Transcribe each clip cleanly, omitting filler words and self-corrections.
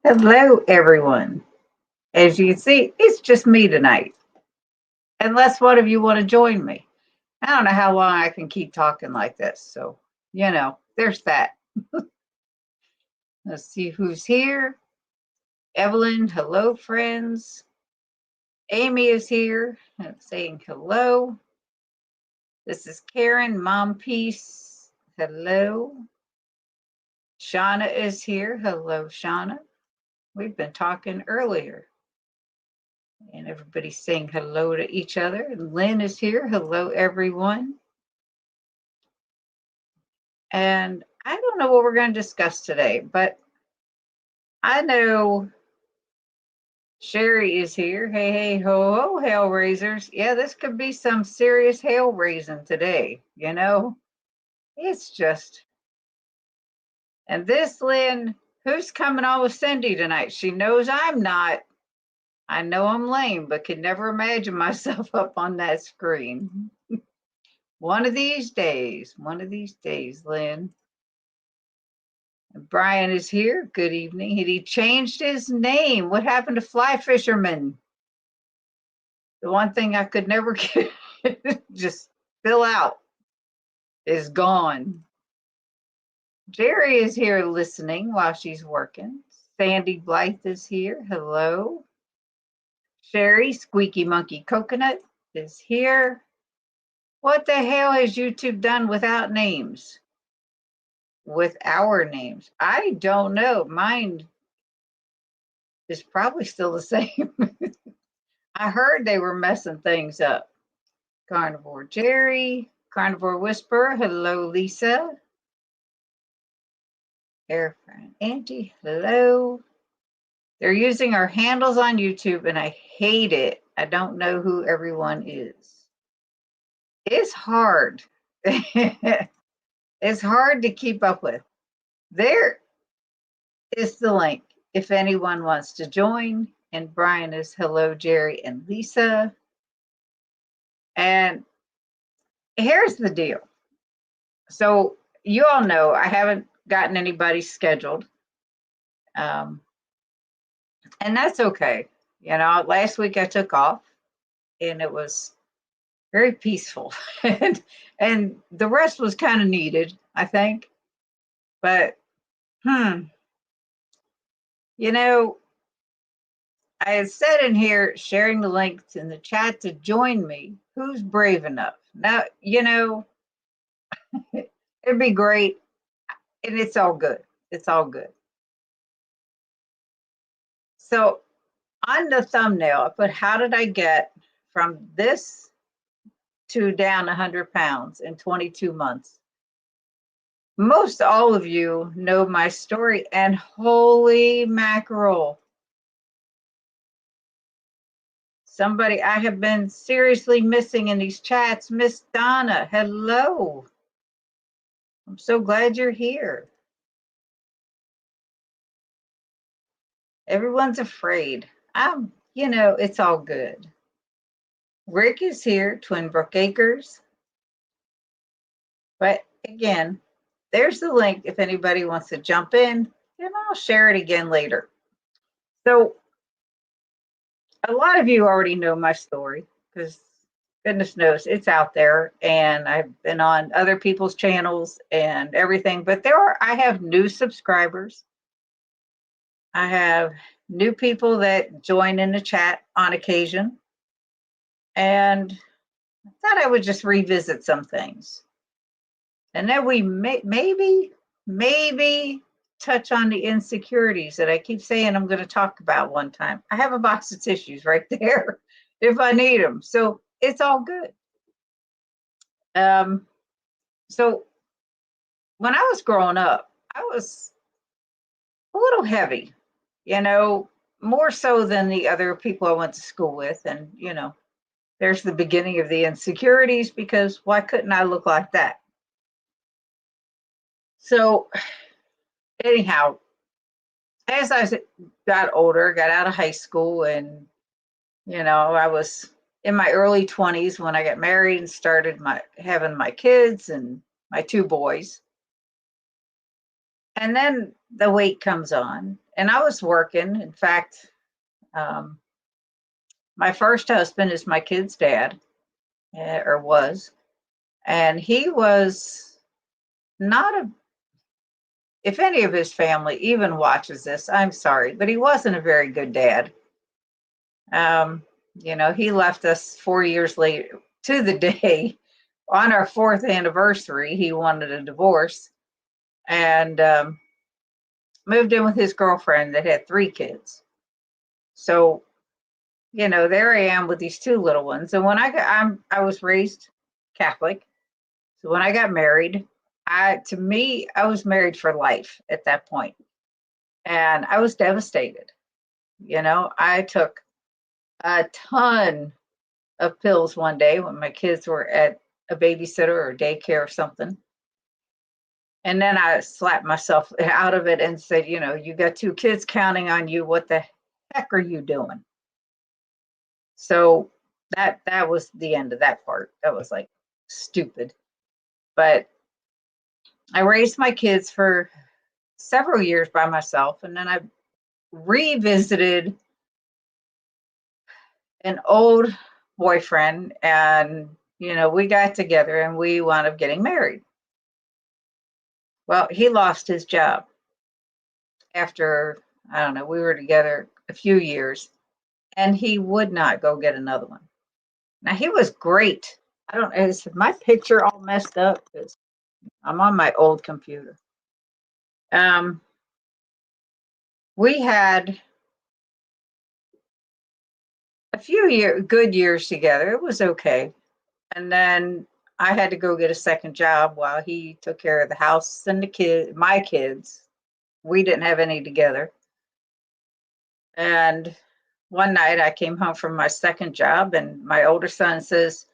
Hello, everyone. As you can see, it's just me tonight, unless one of you want to join me. I don't know how long I can keep talking like this. So, there's that. Let's see who's here. Evelyn, hello, friends. Amy is here saying hello. This is Karen, Mom Peace. Hello. Shauna is here. Hello, Shauna. We've been talking earlier. And everybody's saying hello to each other. Lynn is here. Hello, everyone. And I don't know what we're going to discuss today, but I know Sherry is here. Hey, hey, ho, ho, hail raisers. Yeah, this could be some serious hail raising today, It's just, and this Lynn, who's coming on with Cindy tonight? She knows I'm not. I know I'm lame, but could never imagine myself up on that screen. One of these days, Lynn. Brian is here. Good evening. He changed his name. What happened to Fly Fisherman? The one thing I could never get, just fill out, is gone. Jerry is here listening while she's working. Sandy Blythe is here. Hello. Sherry, Squeaky Monkey Coconut, is here. What the hell has YouTube done without names? With our names? I don't know. Mine is probably still the same. I heard they were messing things up. Carnivore Jerry, Carnivore Whisperer, hello Lisa. Airframe Auntie, hello. They're using our handles on YouTube and I hate it. I don't know who everyone is. It's hard. It's hard to keep up with. There is the link if anyone wants to join. And Brian is hello, Jerry and Lisa. And here's the deal. So you all know I haven't gotten anybody scheduled. And that's okay. Last week I took off and it was very peaceful. and the rest was kind of needed, I think. But, I had said in here, sharing the links in the chat to join me. Who's brave enough? Now, it'd be great. And it's all good. It's all good. So on the thumbnail, I put, how did I get from this to down 100 pounds in 22 months? Most all of you know my story, and holy mackerel. Somebody I have been seriously missing in these chats, Miss Donna, hello. I'm so glad you're here. Everyone's afraid. It's all good. Rick is here, Twin Brook Acres. But again, there's the link if anybody wants to jump in, and I'll share it again later. So a lot of you already know my story because goodness knows it's out there, and I've been on other people's channels and everything, but I have new subscribers. I have new people that join in the chat on occasion, and I thought I would just revisit some things. And then we maybe touch on the insecurities that I keep saying I'm going to talk about one time. I have a box of tissues right there if I need them. So it's all good. So when I was growing up, I was a little heavy, more so than the other people I went to school with. And, there's the beginning of the insecurities because why couldn't I look like that? So anyhow, as I got older, got out of high school, and, I was in my early 20s when I got married and started having my kids and my two boys. And then the weight comes on, and I was working. In fact, my first husband is my kid's dad, or was, and he was not a, if any of his family even watches this, I'm sorry, but he wasn't a very good dad. He left us 4 years later to the day on our fourth anniversary. He wanted a divorce and moved in with his girlfriend that had 3 kids. So, there I am with these 2 little ones. And when I was raised Catholic. So when I got married, to me, I was married for life at that point. And I was devastated. I took a ton of pills one day when my kids were at a babysitter or daycare or something. And then I slapped myself out of it and said, you got 2 kids counting on you. What the heck are you doing? So that was the end of that part. That was like stupid. But I raised my kids for several years by myself, and then I revisited an old boyfriend, and we got together and we wound up getting married. Well, he lost his job after, I don't know, we were together a few years, and he would not go get another one. Now, he was great. I don't know, is my picture all messed up? Because I'm on my old computer. We had a few good years together. It was okay. And then I had to go get a second job while he took care of the house and my kids. We didn't have any together. And one night I came home from my second job, and my older son says,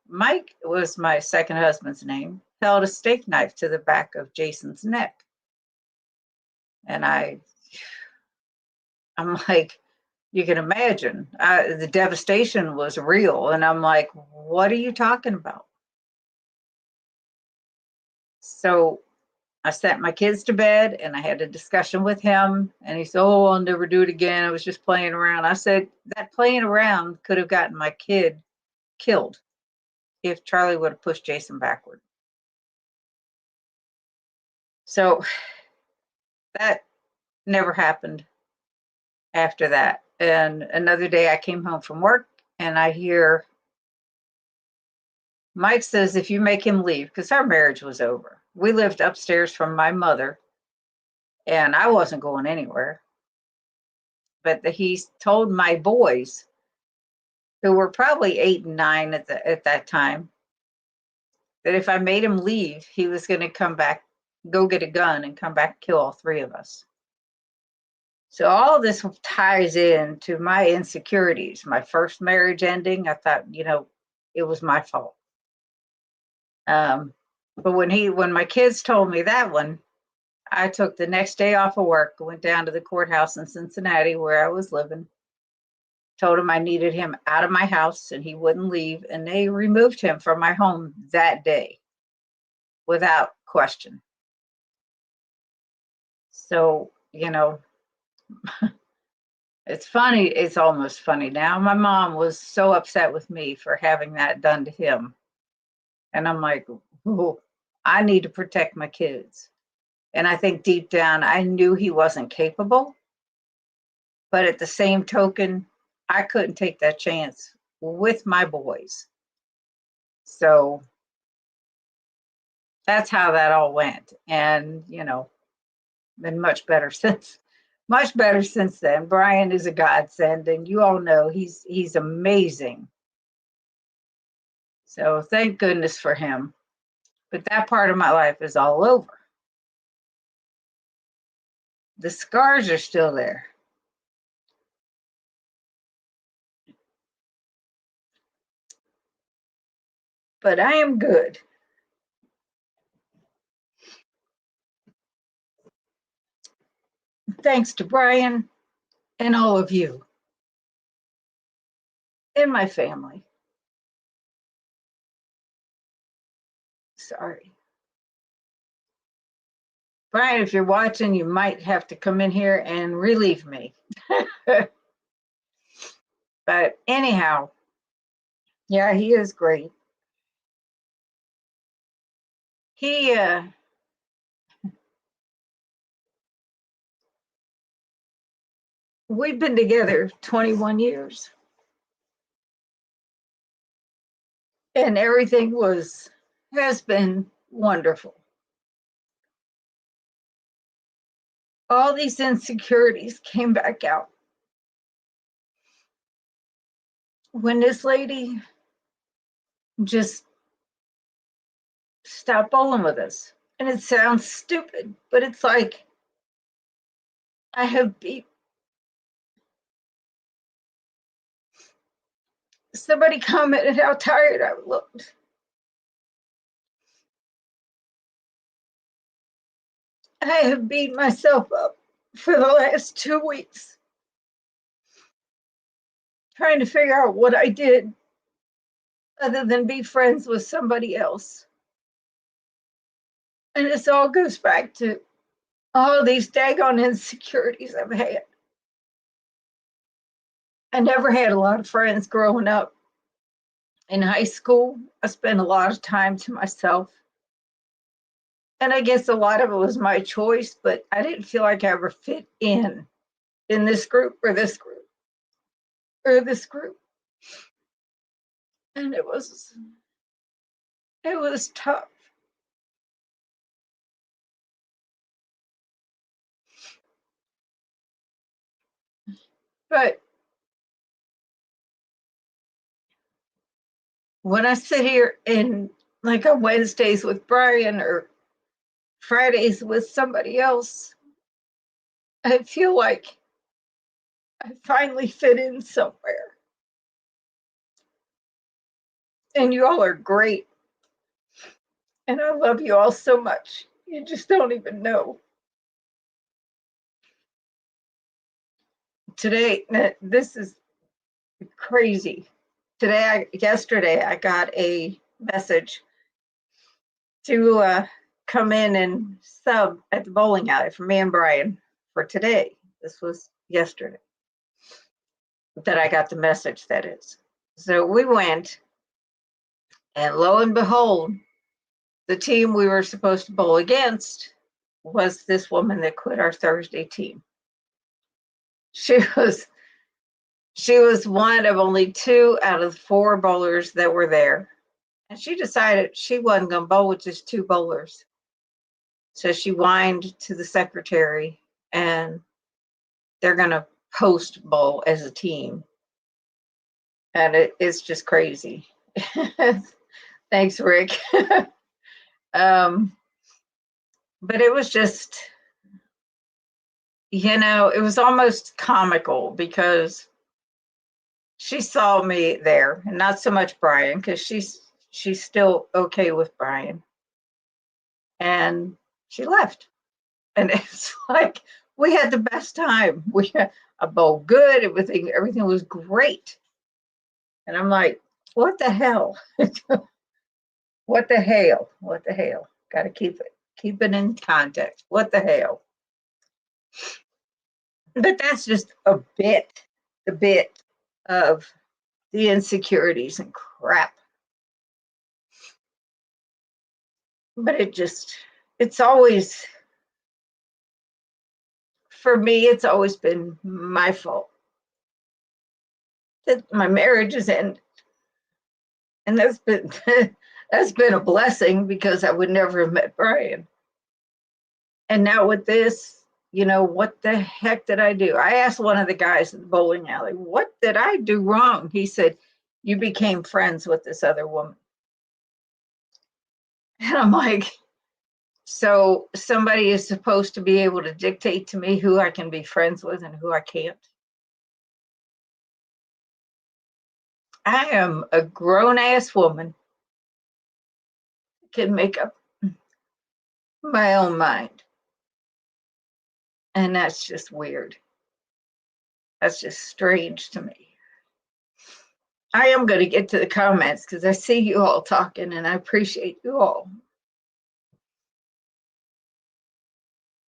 Mike was my second husband's name, held a steak knife to the back of Jason's neck. And I'm like, you can imagine, the devastation was real. And I'm like, what are you talking about? So I sent my kids to bed and I had a discussion with him, and he said, "Oh, I'll never do it again. I was just playing around." I said, that playing around could have gotten my kid killed if Charlie would have pushed Jason backward. So that never happened after that. And another day I came home from work and I hear Mike says, "If you make him leave," because our marriage was over. We lived upstairs from my mother and I wasn't going anywhere. But he told my boys, who were probably 8 and 9 at that time, that if I made him leave, he was going to come back, go get a gun, and come back and kill all 3 of us. So all this ties in to my insecurities. My first marriage ending, I thought, it was my fault. But when my kids told me that one, I took the next day off of work, went down to the courthouse in Cincinnati where I was living, told him I needed him out of my house and he wouldn't leave, and they removed him from my home that day without question. So, it's funny. It's almost funny now. My mom was so upset with me for having that done to him. And I'm like, oh, I need to protect my kids. And I think deep down, I knew he wasn't capable. But at the same token, I couldn't take that chance with my boys. So that's how that all went. And, been much better since then. Brian is a godsend, and you all know he's amazing. So thank goodness for him. But that part of my life is all over. The scars are still there. But I am good. Thanks to Brian and all of you and my family. Sorry. Brian, if you're watching, you might have to come in here and relieve me. But anyhow, yeah, he is great. He we've been together 21 years, and everything has been wonderful. All these insecurities came back out when this lady just stopped bowling with us. And it sounds stupid, but it's like I have beat somebody commented how tired I looked. I have beat myself up for the last 2 weeks trying to figure out what I did other than be friends with somebody else. And this all goes back to all these daggone insecurities I've had. I never had a lot of friends growing up. In high school, I spent a lot of time to myself. And I guess a lot of it was my choice, but I didn't feel like I ever fit in this group or this group or this group. And it was tough. But when I sit here and like on Wednesdays with Brian or Fridays with somebody else, I feel like I finally fit in somewhere. And you all are great. And I love you all so much. You just don't even know. Today, this is crazy. Yesterday, I got a message to come in and sub at the bowling alley for me and Brian for today. This was yesterday that I got the message, that is. So we went, and lo and behold, the team we were supposed to bowl against was this woman that quit our Thursday team. She was one of only 2 out of 4 bowlers that were there. And she decided she wasn't going to bowl with just 2 bowlers. So she whined to the secretary, and they're going to post bowl as a team. And it's just crazy. Thanks, Rick. But it was just, it was almost comical because she saw me there, and not so much Brian, because she's still okay with Brian. And she left. And it's like we had the best time. We had a bowl good, everything was great. And I'm like, what the hell? What the hell? What the hell? Gotta keep it in context. What the hell? But that's just the bit of the insecurities and crap. But it's always, for me, it's always been my fault that my marriage is ended. And that's been a blessing because I would never have met Brian. And now with this, what the heck did I do? I asked one of the guys at the bowling alley, what did I do wrong? He said, you became friends with this other woman. And I'm like, so somebody is supposed to be able to dictate to me who I can be friends with and who I can't? I am a grown-ass woman, can make up my own mind. And that's just weird. That's just strange to me. I am going to get to the comments because I see you all talking and I appreciate you all.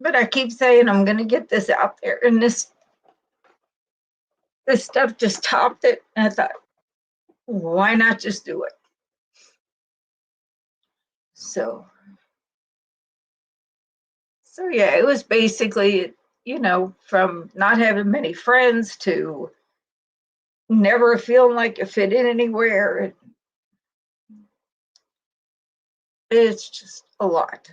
But I keep saying I'm going to get this out there, and this stuff just topped it. And I thought, why not just do it? So yeah, it was basically, from not having many friends to never feeling like you fit in anywhere. It's just a lot.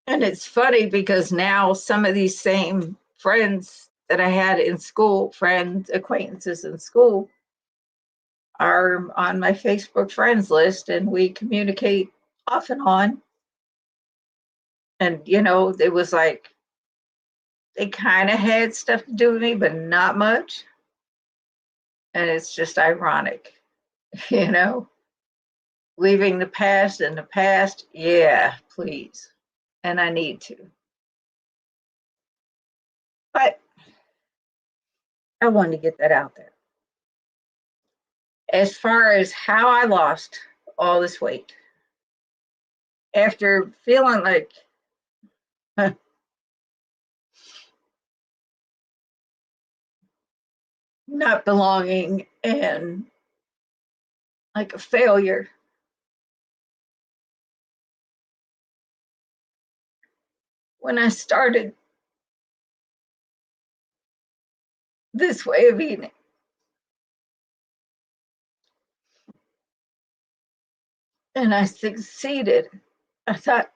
And it's funny because now some of these same friends that I had in school, friends, acquaintances in school, are on my Facebook friends list, and we communicate off and on. And, it was like they kind of had stuff to do with me, but not much. And it's just ironic, leaving the past in the past. Yeah, please. And I need to. But I wanted to get that out there. As far as how I lost all this weight, after feeling like not belonging and like a failure, when I started this way of eating, and I succeeded, I thought,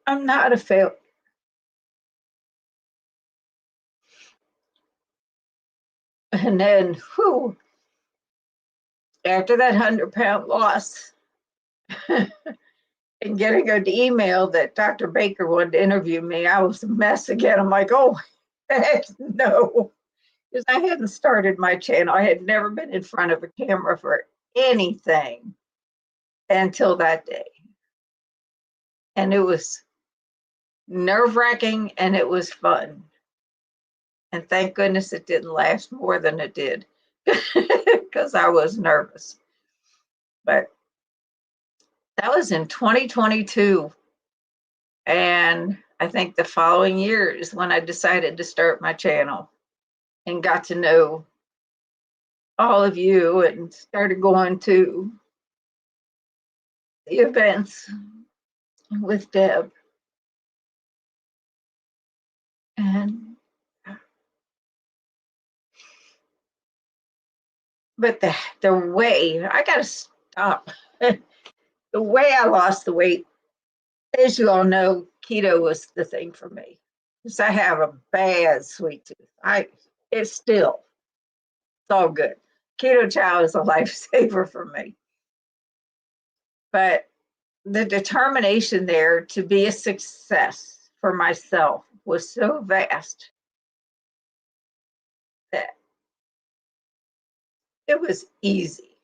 I'm not a failure. And then, after that 100-pound loss, and getting an email that Dr. Baker wanted to interview me, I was a mess again. I'm like, oh, heck no. Because I hadn't started my channel. I had never been in front of a camera for anything until that day. And it was nerve-wracking and it was fun. And thank goodness it didn't last more than it did because I was nervous. But that was in 2022. And I think the following year is when I decided to start my channel and got to know all of you and started going to the events with Deb. And but the way I gotta stop. The way I lost the weight, as you all know, keto was the thing for me. Because I have a bad sweet tooth. It's all good. Keto chow is a lifesaver for me. But the determination there to be a success for myself was so vast that it was easy.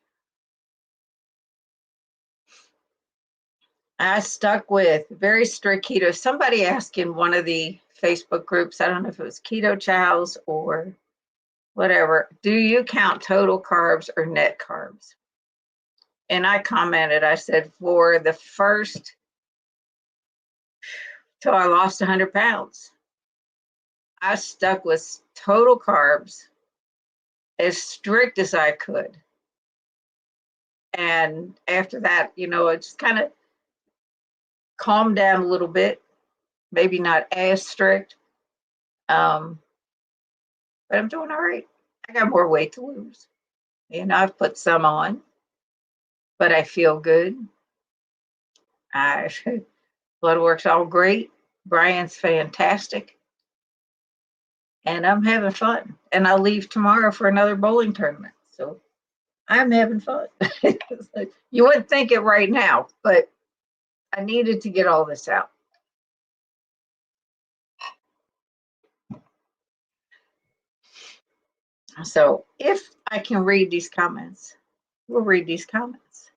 I stuck with very strict keto. Somebody asked in one of the Facebook groups, I don't know if it was Keto Chows or whatever, do you count total carbs or net carbs? And I commented, I said, for the first, till I lost 100 pounds, I stuck with total carbs as strict as I could. And after that, it just kind of calmed down a little bit, maybe not as strict. But I'm doing all right. I got more weight to lose. I've put some on, but I feel good. Blood work's all great. Brian's fantastic. And I'm having fun. And I'll leave tomorrow for another bowling tournament. So I'm having fun. You wouldn't think it right now, but I needed to get all this out. So if I can read these comments, we'll read these comments.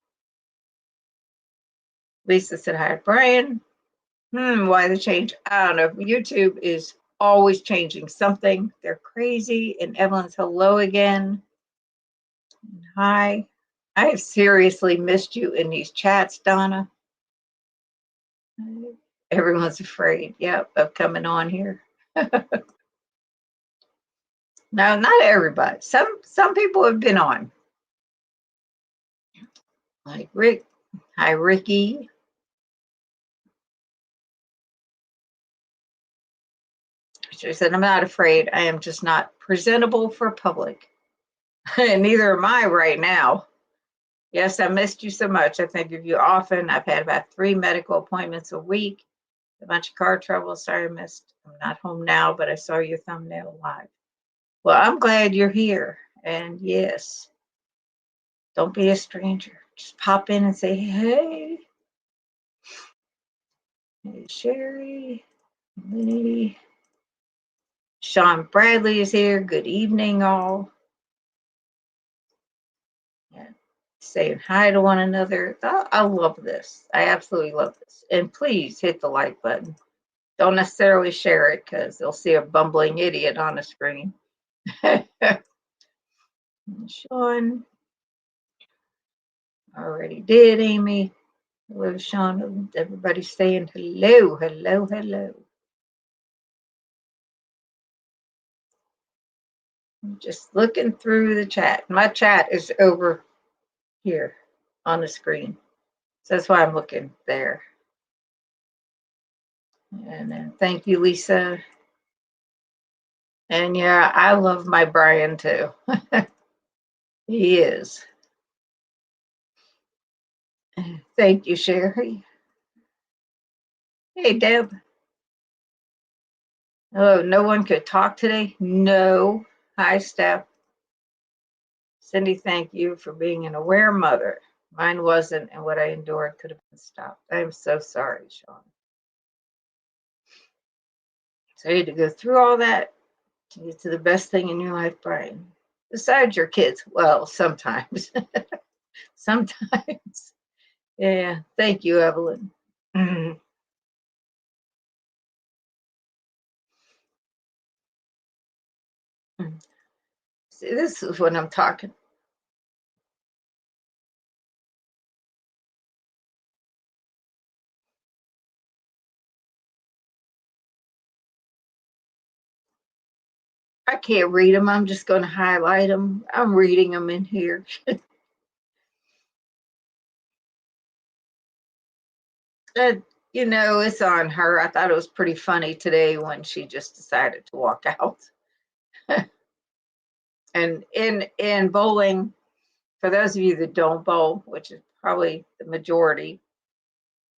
Lisa said, hi, Brian. Why the change? I don't know. YouTube is always changing something. They're crazy. And Evelyn's hello again. Hi. I have seriously missed you in these chats, Donna. Everyone's afraid, yep, of coming on here. No, not everybody. Some people have been on, like Rick. Hi, Ricky. She said, "I'm not afraid. I am just not presentable for public, and neither am I right now. Yes, I missed you so much. I think of you often. I've had about 3 medical appointments a week, a bunch of car trouble. Sorry I missed. I'm not home now, but I saw your thumbnail live. Well, I'm glad you're here. And yes, don't be a stranger. Just pop in and say, hey, hey, Sherry, Lee, Sean Bradley is here. Good evening, all. Yeah. Saying hi to one another. I love this. I absolutely love this. And please hit the like button. Don't necessarily share it because they'll see a bumbling idiot on the screen. Sean already did, Amy. Hello, Sean. Everybody's saying hello, hello, hello. I'm just looking through the chat. My chat is over here on the screen. So that's why I'm looking there. And then thank you, Lisa. And yeah, I love my Brian too. He is. Thank you, Sherry. Hey, Deb. Oh, no one could talk today? No. Hi, Steph. Cindy, thank you for being an aware mother. Mine wasn't, and what I endured could have been stopped. I am so sorry, Sean. So you had to go through all that to get to the best thing in your life, Brian. Besides your kids. Well, sometimes. Sometimes. Yeah. Thank you, Evelyn. Mhm. See, this is what I'm talking. I can't read them. I'm just going to highlight them. I'm reading them in here. Uh, it's on her. I thought it was pretty funny today when she just decided to walk out. And in bowling, for those of you that don't bowl, which is probably the majority,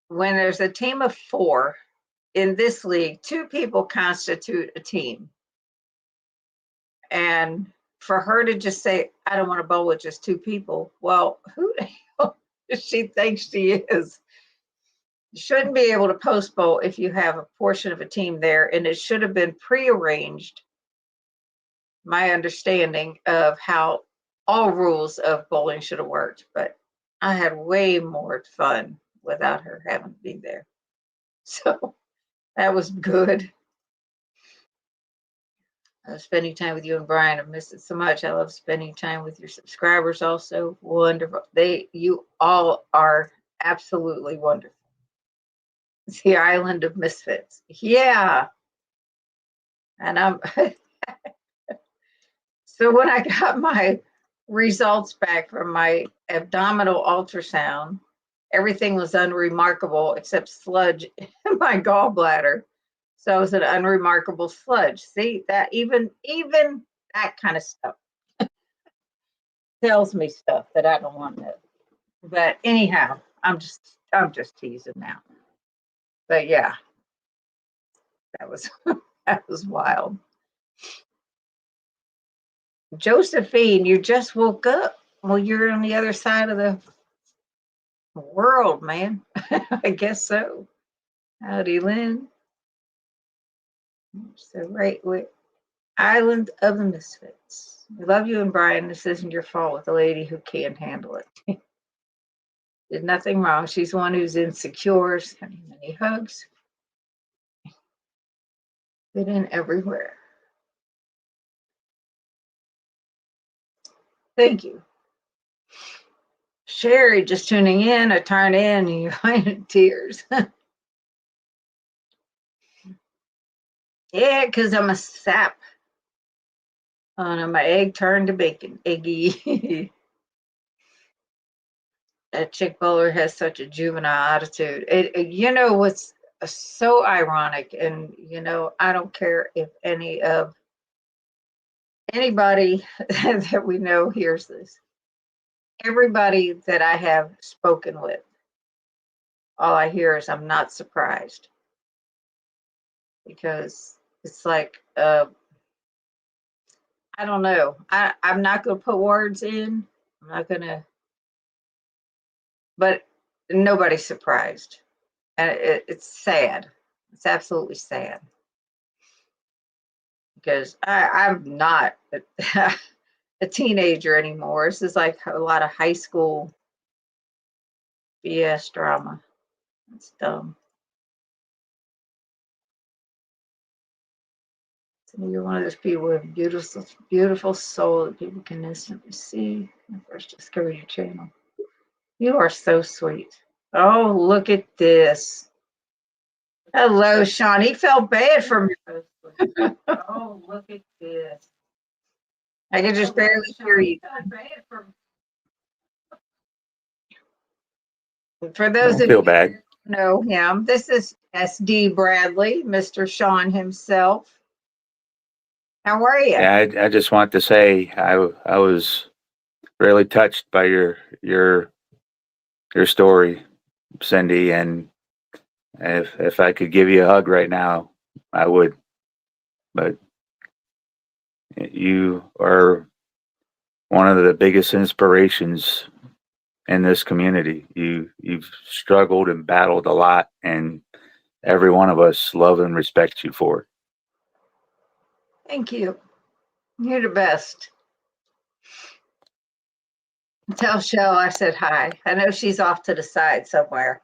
when there's a team of 4 in this league, 2 people constitute a team. And for her to just say, I don't want to bowl with just 2 people, well, who the hell does she think she is? You shouldn't be able to post bowl if you have a portion of a team there, and it should have been prearranged. My understanding of how all rules of bowling should have worked, but I had way more fun without her having to be there. So that was good. Spending time with you and Brian. I've missed it so much. I love spending time with your subscribers also. Wonderful. You all are absolutely wonderful. It's the island of misfits. Yeah. And I'm so when I got my results back from my abdominal ultrasound, everything was unremarkable except sludge in my gallbladder. So it was an unremarkable sludge. See that even that kind of stuff tells me stuff that I don't want to know. But anyhow, I'm just teasing now. But yeah, that was that was wild. Josephine, you just woke up. Well, you're on the other side of the world, man. I guess so. Howdy, Lynn. So right with Island of the Misfits. We love you and Brian. This isn't your fault with a lady who can't handle it. Did nothing wrong. She's the one who's insecure. Sending many hugs. Fit in everywhere. Thank you. Sherry, just tuning in, I turn in and you're in tears. Yeah, because I'm a sap. Oh no, my egg turned to bacon. Eggy. That Chick Bowler has such a juvenile attitude. You know what's so ironic, and I don't care if anybody that we know hears this. Everybody that I have spoken with, all I hear is I'm not surprised, because it's like I don't know. I'm not going to put words in. I'm not going to, but nobody's surprised. And it's sad. It's absolutely sad, because I'm not a teenager anymore. This is like a lot of high school BS drama. It's dumb. So you're one of those people with beautiful, beautiful soul that people can instantly see when I first discovered your channel. You are so sweet. Oh, look at this. Hello, Sean. He felt bad for me. Oh, look at this. I can just barely hear you. For those Don't of feel you bad. who know him, this is SD Bradley, Mr. Sean himself. How are you? Yeah, I just want to say I was really touched by your story, Cindy, and if I could give you a hug right now, I would. But you are one of the biggest inspirations in this community. You've struggled and battled a lot, and every one of us love and respect you for it. Thank you. You're the best. Tell Shell I said hi. I know she's off to the side somewhere.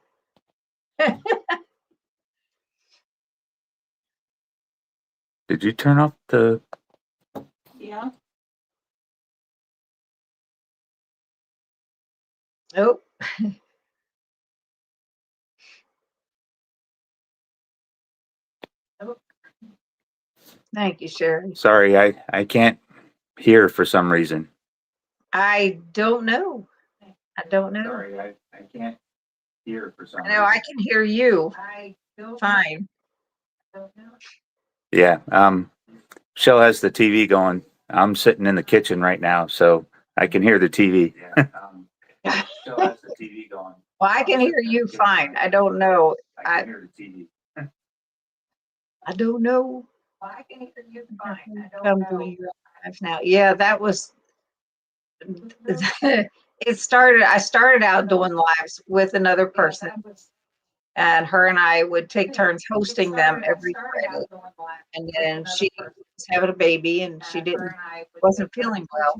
Did you turn off the? Yeah. Oh. Thank you, Sherry. Sorry, I can't hear for some reason. I don't know. I don't know. Sorry, I can't hear for some I know I can hear you. Fine. Yeah. Shell has the TV going. I'm sitting in the kitchen right now, so I can hear the TV. Shell has the TV going. Well, I can hear you fine. I don't know. I can hear the TV. I don't know. Well, I can hear you fine. I don't know. Your lives now. Yeah, that was. It started. I started out doing lives with another person, and her and I would take turns hosting them every Friday. And then she was having a baby, and she wasn't feeling well,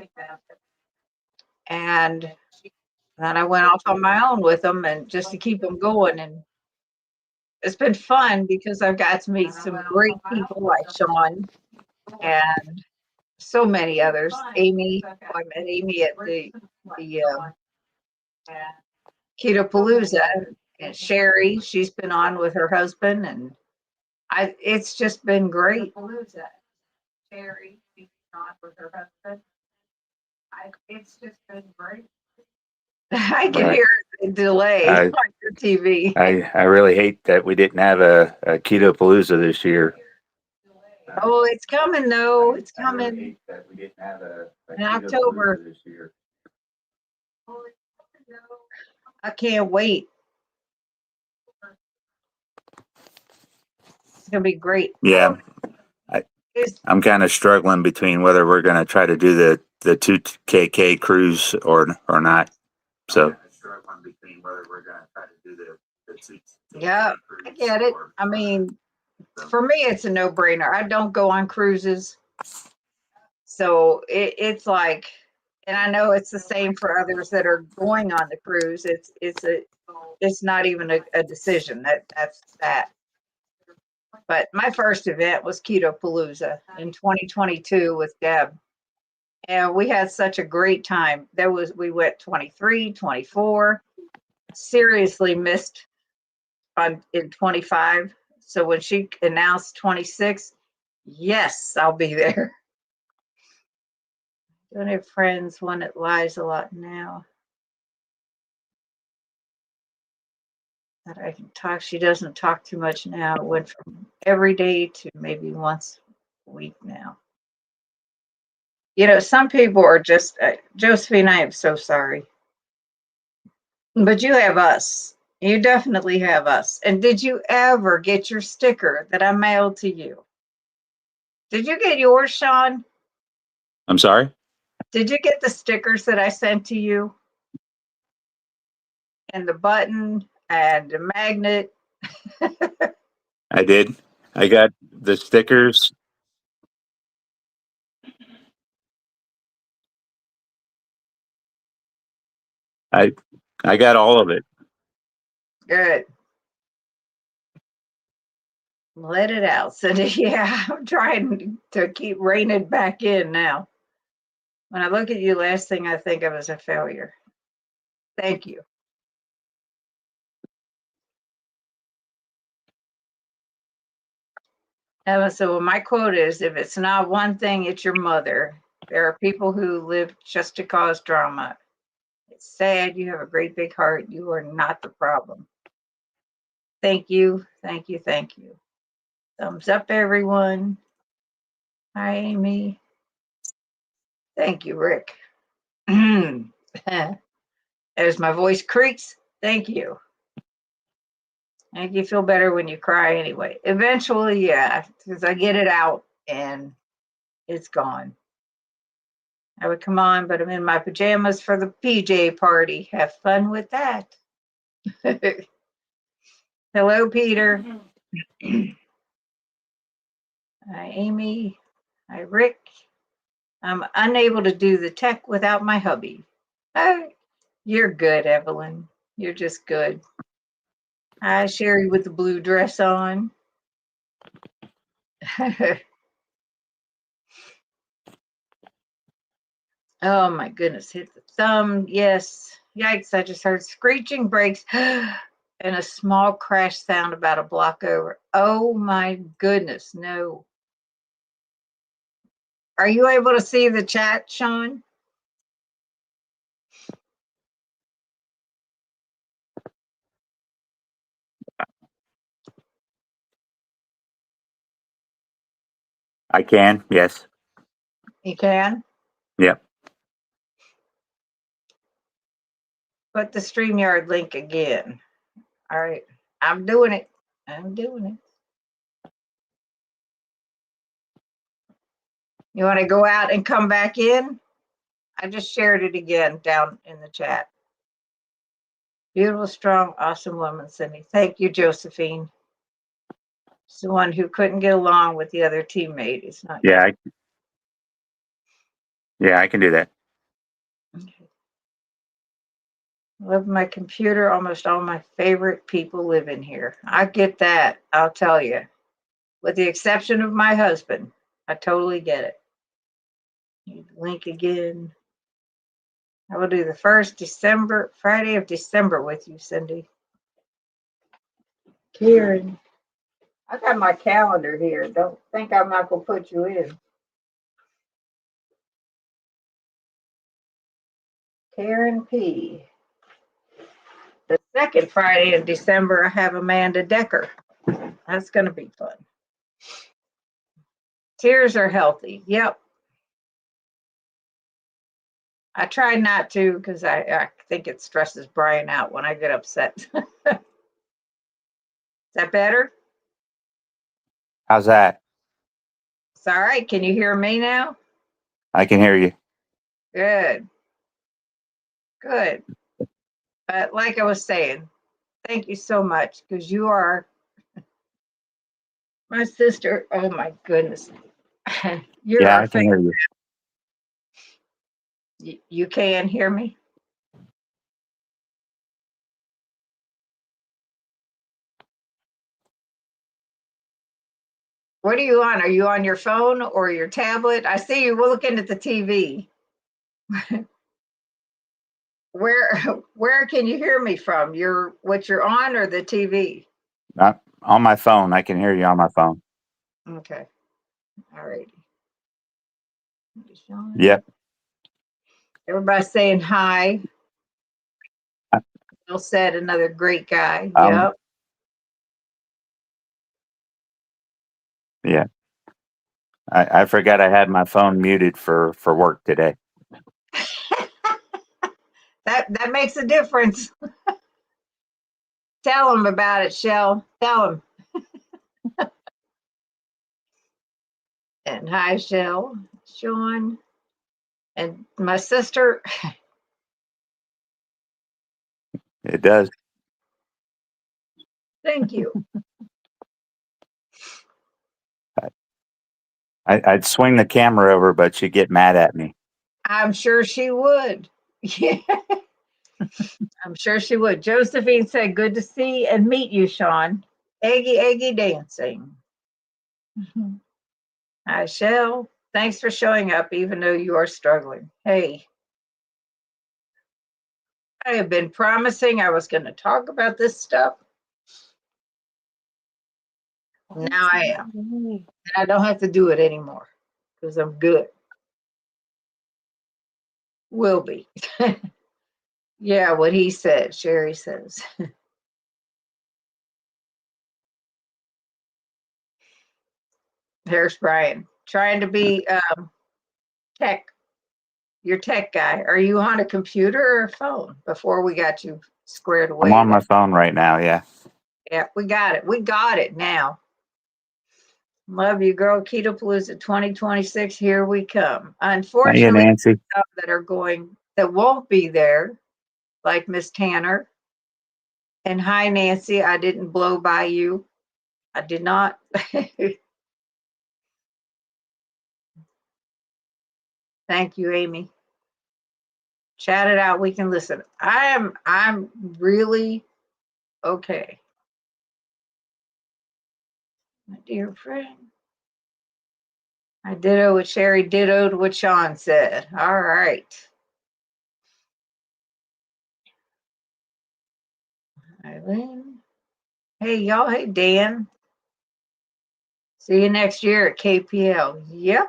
and then I went off on my own with them, and just to keep them going. And it's been fun because I've got to meet some great people like Sean and so many others. Amy, I met Amy at the Keto Palooza, and Sherry, she's been on with her husband, and it's just been great. Sherry, she's been on with her husband. It's just been great. I can Right. hear the delay on your TV. I really hate that we didn't have a Keto Palooza this year. Oh, it's coming though. It's I really coming hate that we didn't have a in Keto October. Palooza this year. I can't wait. It's gonna be great. Yeah, It's- I'm kind of struggling between whether we're going to try to do the 2KK cruise or not. So. Yeah, I get it. I mean, for me, it's a no-brainer. I don't go on cruises, so it's like, and I know it's the same for others that are going on the cruise. It's not even a decision. That's that. But my first event was Keto Palooza in 2022 with Deb. And we had such a great time. We went 23, 24, seriously missed in 25. So when she announced 26, Yes, I'll be there. Don't have friends, one that lies a lot now. That I can talk. She doesn't talk too much now. It went from every day to maybe once a week now. You know, some people are just, Josephine, I am so sorry. But you have us. You definitely have us. And did you ever get your sticker that I mailed to you? Did you get yours, Sean? I'm sorry? Did you get the stickers that I sent to you? And the button and the magnet? I did. I got the stickers. I I got all of it. Good. Let it out. So yeah, I'm trying to keep reining back in now. When I look at you, last thing I think of is a failure. Thank you. So my quote is, if it's not one thing, it's your mother. There are people who live just to cause drama. It's sad. You have a great big heart. You are not the problem. Thank you. Thank you. Thank you. Thumbs up, everyone. Hi, Amy. Thank you, Rick. As my voice creaks, thank you. Make you feel better when you cry anyway. Eventually, yeah, because I get it out and it's gone. I would come on, but I'm in my pajamas for the PJ party. Have fun with that. Hello, Peter. Hi, Amy. Hi, Rick. I'm unable to do the tech without my hubby. Oh, you're good, Evelyn. You're just good. Hi, Sherry with the blue dress on. Oh my goodness, hit the thumb. Yes. Yikes, I just heard screeching brakes and a small crash sound about a block over. Oh my goodness, no. Are you able to see the chat, Sean? I can, yes. You can? Yep. Put the StreamYard link again. All right. I'm doing it. I'm doing it. You want to go out and come back in? I just shared it again down in the chat. Beautiful, strong, awesome woman, Cindy. Thank you, Josephine. It's the one who couldn't get along with the other teammate. It's not Yeah, you. I can do that. Okay. Love my computer. Almost all my favorite people live in here. I get that. I'll tell you. With the exception of my husband. I totally get it. Link again. I will do the first Friday of December with you, Cindy. Karen. I got my calendar here. Don't think I'm not going to put you in. Karen P. The second Friday of December, I have Amanda Decker. That's going to be fun. Tears are healthy. Yep. I try not to because I think it stresses Brian out when I get upset. Is that better? How's that? It's all right. Can you hear me now? I can hear you. Good. Good. But like I was saying, thank you so much because you are my sister. Oh my goodness. You're Yeah, our I can favorite. hear you. You can hear me? What are you on? Are you on your phone or your tablet? I see you looking at the TV. Where can you hear me from? What you're on or the TV? On my phone. I can hear you on my phone. Okay. All righty. Yep. Everybody saying hi. Bill said another great guy. Um, Yep. Yeah. I forgot I had my phone muted for work today. That makes a difference. Tell him about it, Shell. Tell him. And hi, Shell, Sean, and my sister. It does. Thank you. I'd swing the camera over, but she'd get mad at me. I'm sure she would. Yeah, I'm sure she would. Josephine said, "Good to see and meet you, Sean." Eggy, eggy dancing. Hi, Shell. Thanks for showing up, even though you are struggling. Hey, I have been promising I was going to talk about this stuff. Now I am. And I don't have to do it anymore because I'm good. Will be. Yeah, what he said, Sherry says. There's Brian trying to be tech, your tech guy. Are you on a computer or a phone before we got you squared away? I'm on my phone right now. Yeah. Yeah, we got it. We got it now. Love you, girl. Keto Palooza 2026. Here we come. Hey, Unfortunately, Nancy. that won't be there, like Miss Tanner. And hi, Nancy. I didn't blow by you. I did not. Thank you, Amy. Chat it out. We can listen. I'm really okay. My dear friend. I ditto what Sherry dittoed what Sean said. All right. Eileen. Hey, y'all. Hey, Dan. See you next year at KPL. Yep.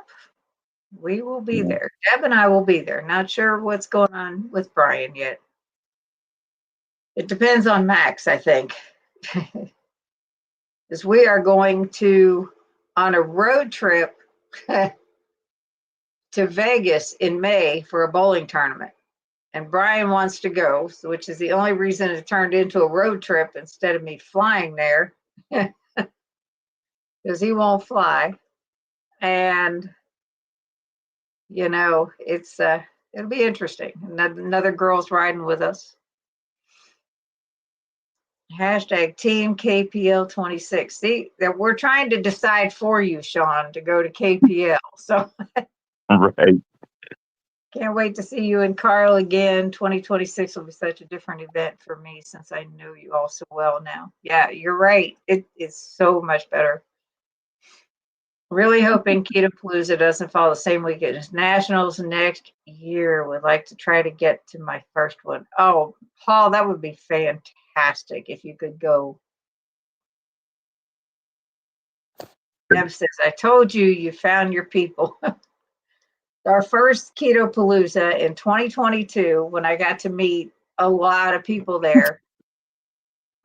We will be there. Deb and I will be there. Not sure what's going on with Brian yet. It depends on Max, I think. Because we are going on a road trip to Vegas in May for a bowling tournament. And Brian wants to go, which is the only reason it turned into a road trip instead of me flying there, because he won't fly. And it's it'll be interesting. Another girl's riding with us. Hashtag Team KPL 26. See, that we're trying to decide for you, Sean, to go to KPL. So Right. can't wait to see you and Carl again. 2026 will be such a different event for me since I know you all so well now. Yeah, you're right. It is so much better. Really hoping Keto Palooza doesn't fall the same weekend as Nationals next year. Would like to try to get to my first one. Oh, Paul, that would be fantastic if you could go. Deb says, I told you, you found your people. Our first Keto Palooza in 2022, when I got to meet a lot of people there,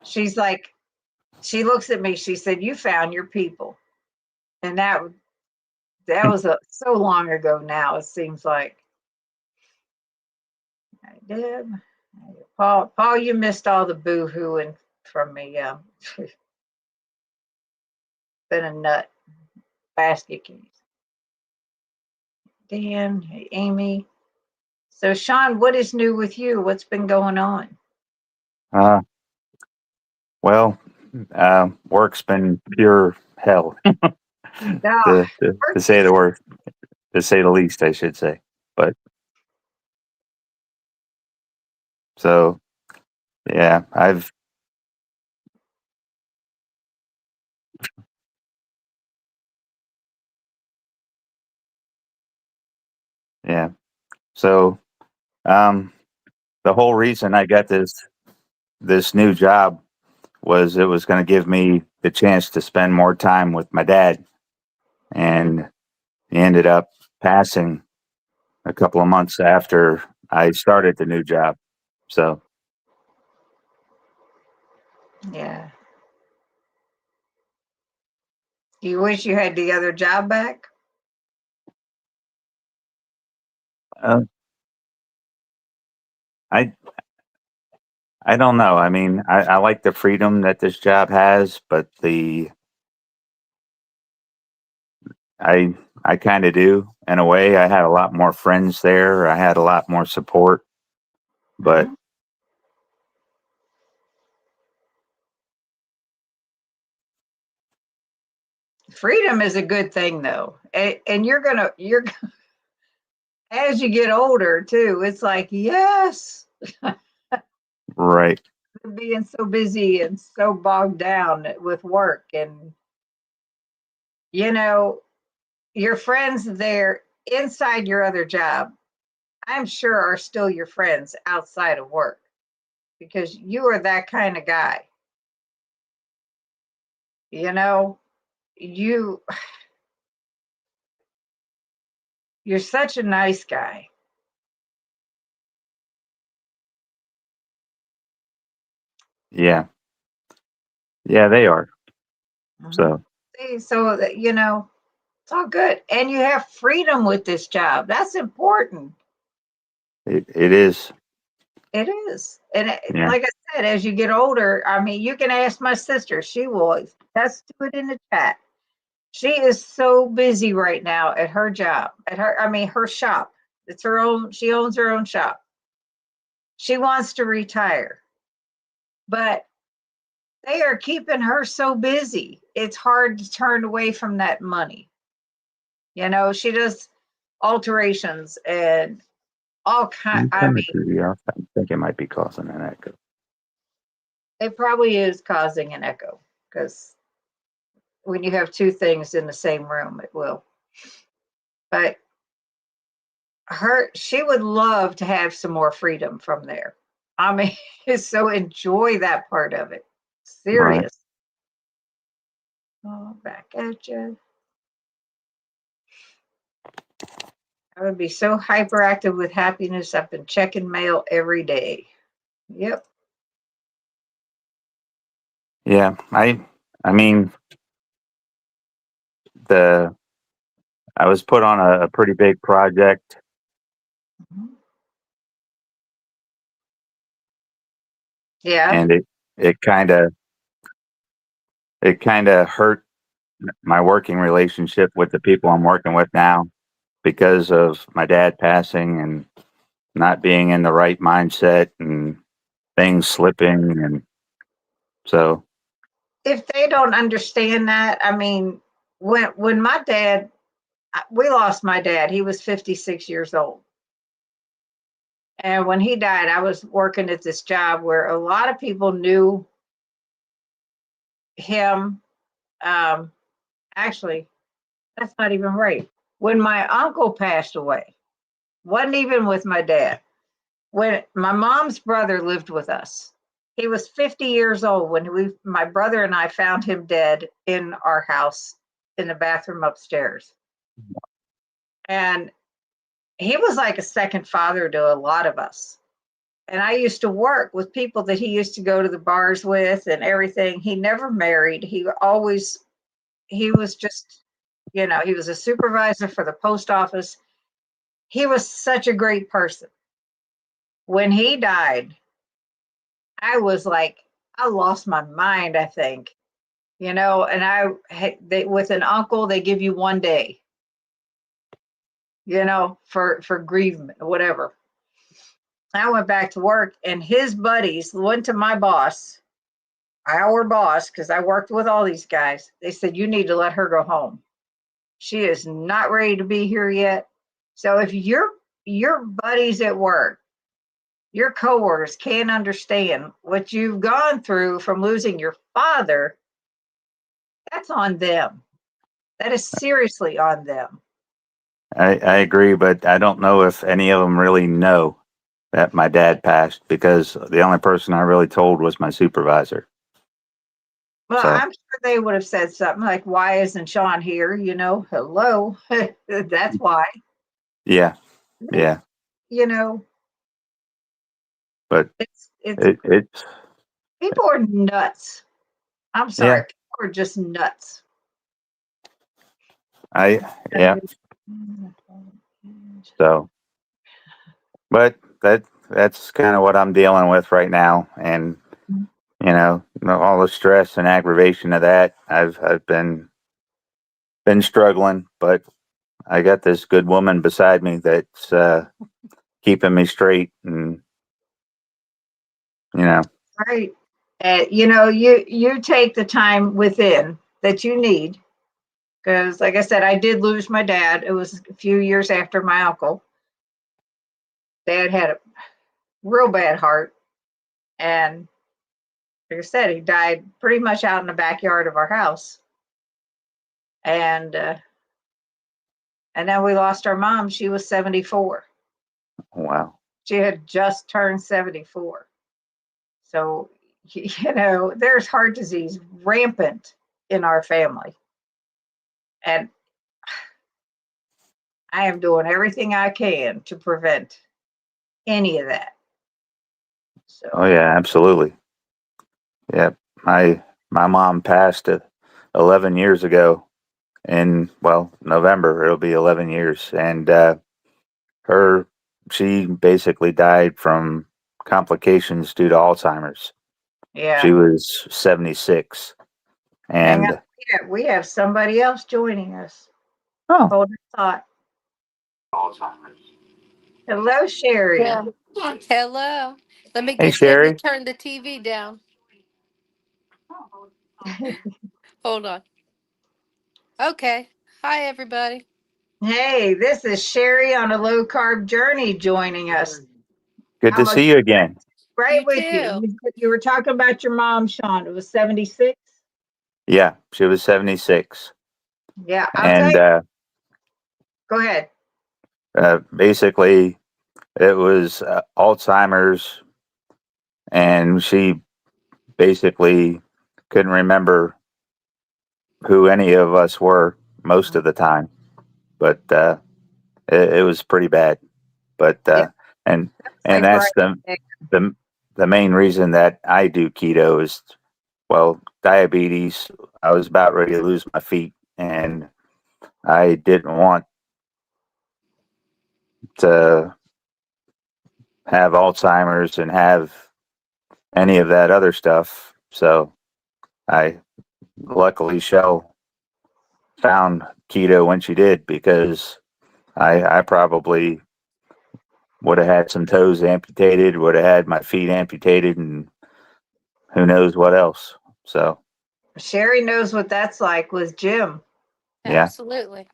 she's like, she looks at me, she said, you found your people. And that was so long ago now, it seems like. I did. Paul, you missed all the boo-hooing from me. Been a nut. Basket case. Dan, hey, Amy. So, Sean, what is new with you? What's been going on? Well, work's been pure hell, to say the word, to say the least, I should say. But so, yeah, yeah. So, the whole reason I got this new job was it was going to give me the chance to spend more time with my dad. and he ended up passing a couple of months after I started the new job. So Yeah. Do you wish you had the other job back? uh, I I don't know. I mean, I like the freedom that this job has, but I kind of do in a way. I had a lot more friends there. I had a lot more support, but Mhm. Freedom is a good thing though. And you're as you get older too, it's like, yes, right, being so busy and so bogged down with work and you know, your friends there inside your other job, I'm sure are still your friends outside of work because you are that kind of guy. You know, you you're such a nice guy. yeah, yeah, they are. Mhm. So See, so that it's all good. And you have freedom with this job. That's important. it is. It is. And Yeah, like I said, as you get older, I mean, you can ask my sister. She will attest to it in the chat. She is so busy right now at her job, her shop. It's her own, she owns her own shop. She wants to retire, but they are keeping her so busy. It's hard to turn away from that money. She does alterations and all kind. I'm I turning mean, the TV off. I think it might be causing an echo. it probably is causing an echo because when you have two things in the same room, it will. But she would love to have some more freedom from there. I mean, so enjoy that part of it. Right. Serious. Oh, back at you. I would be so hyperactive with happiness. I've been checking mail every day. Yep. Yeah. I mean, the I was put on a pretty big project, Mhm. Yeah. and it kind of hurt my working relationship with the people I'm working with now because of my dad passing and not being in the right mindset and things slipping, and so If they don't understand that, I mean, when my dad, we lost my dad. He was 56 years old. And when he died, I was working at this job where a lot of people knew him. Um, Actually, that's not even right. When my uncle passed away, wasn't even with my dad. When my mom's brother lived with us, he was 50 years old when my brother and I found him dead in our house in the bathroom upstairs. And he was like a second father to a lot of us. And I used to work with people that he used to go to the bars with and everything. He never married. He was just, he was a supervisor for the post office. He was such a great person. When he died, I was like, I lost my mind, I think, and with an uncle, they give you 1 day, for grievement or whatever. I went back to work and his buddies went to my boss, our boss, because I worked with all these guys. They said, you need to let her go home. She is not ready to be here yet. So if your buddies at work, your coworkers can't understand what you've gone through from losing your father, that's on them. That is seriously on them. I agree, but I don't know if any of them really know that my dad passed because the only person I really told was my supervisor. Well, So I'm sure they would have said something like, "Why isn't Sean here?" Hello, that's why. yeah, yeah. You know, But it's it's people are nuts. I'm yeah. sorry, people are just nuts. Yeah. So, but that's kind of what I'm dealing with right now, and all the stress and aggravation of that. I've been struggling, but I got this good woman beside me that's keeping me straight, and you know, Right. You take the time within that you need because, like I said, I did lose my dad. It was a few years after my uncle. Dad had a real bad heart, and like I said, he died pretty much out in the backyard of our house. And then we lost our mom. She was 74. wow, She had just turned 74. So, there's heart disease rampant in our family. And I am doing everything I can to prevent any of that. oh So, yeah, absolutely, yeah. My mom passed 11 years ago in November. It'll be 11 years, and her she basically died from complications due to Alzheimer's. She yeah, was 76, hang on. and Yeah, we have somebody else joining us. oh, Hold a thought. Hello, Sherry. Yeah. Hello. Let me hey get them to Sherry, turn the TV down. Hold on. Okay. Hi, everybody. Hey, this is Sherry on a low carb journey joining us. good to I'm see you again. right You with you. too. You were talking about your mom, Sean. It was 76. Yeah, she was 76, Yeah, I'll tell and you. Go ahead. basically it was Alzheimer's, and she basically couldn't remember who any of us were most of the time. But it was pretty bad. But Yeah, and it's and like that's Friday. the the main reason that I do keto is diabetes. I was about ready to lose my feet, and I didn't want to have Alzheimer's and have any of that other stuff. So I luckily Shell found keto when she did, because I probably would have had some toes amputated, would have had my feet amputated, and who knows what else. So Sherry knows what that's like with Jim, yeah, Absolutely.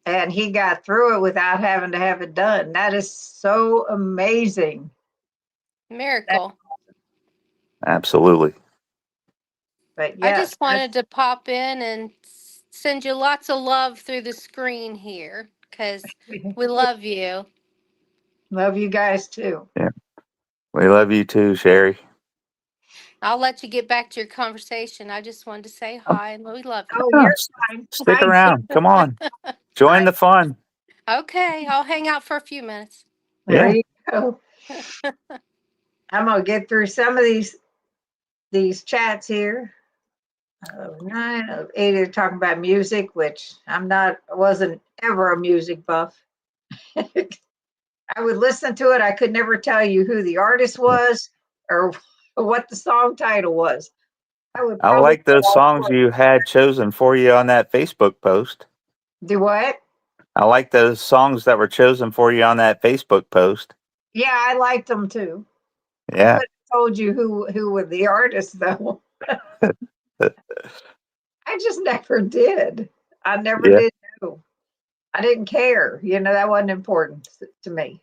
and he got through it without having to have it done. That is so amazing. That, Miracle. absolutely. but I yes, just wanted to pop in and send you lots of love through the screen here because we love you. love you guys too. Yeah, we love you too, Sherry. I'll let you get back to your conversation. I just wanted to say Oh, hi and we love you. Oh, yeah, you're fine. stick Hi, around. Come on, join hi. the fun. Okay. I'll hang out for a few minutes. There Yeah. you go. I'm gonna get through some of these chats here. 9 of 8 are talking about music, which I wasn't ever a music buff. I would listen to it. I could never tell you who the artist was or what the song title was. I would I probably like those songs you had chosen for you on that Facebook post. do what? I like those songs that were chosen for you on that Facebook post. Yeah, I liked them too. I Yeah. couldn't have told you who were the artists though. I just never did. I never Yeah. did know. I didn't care. That wasn't important to me.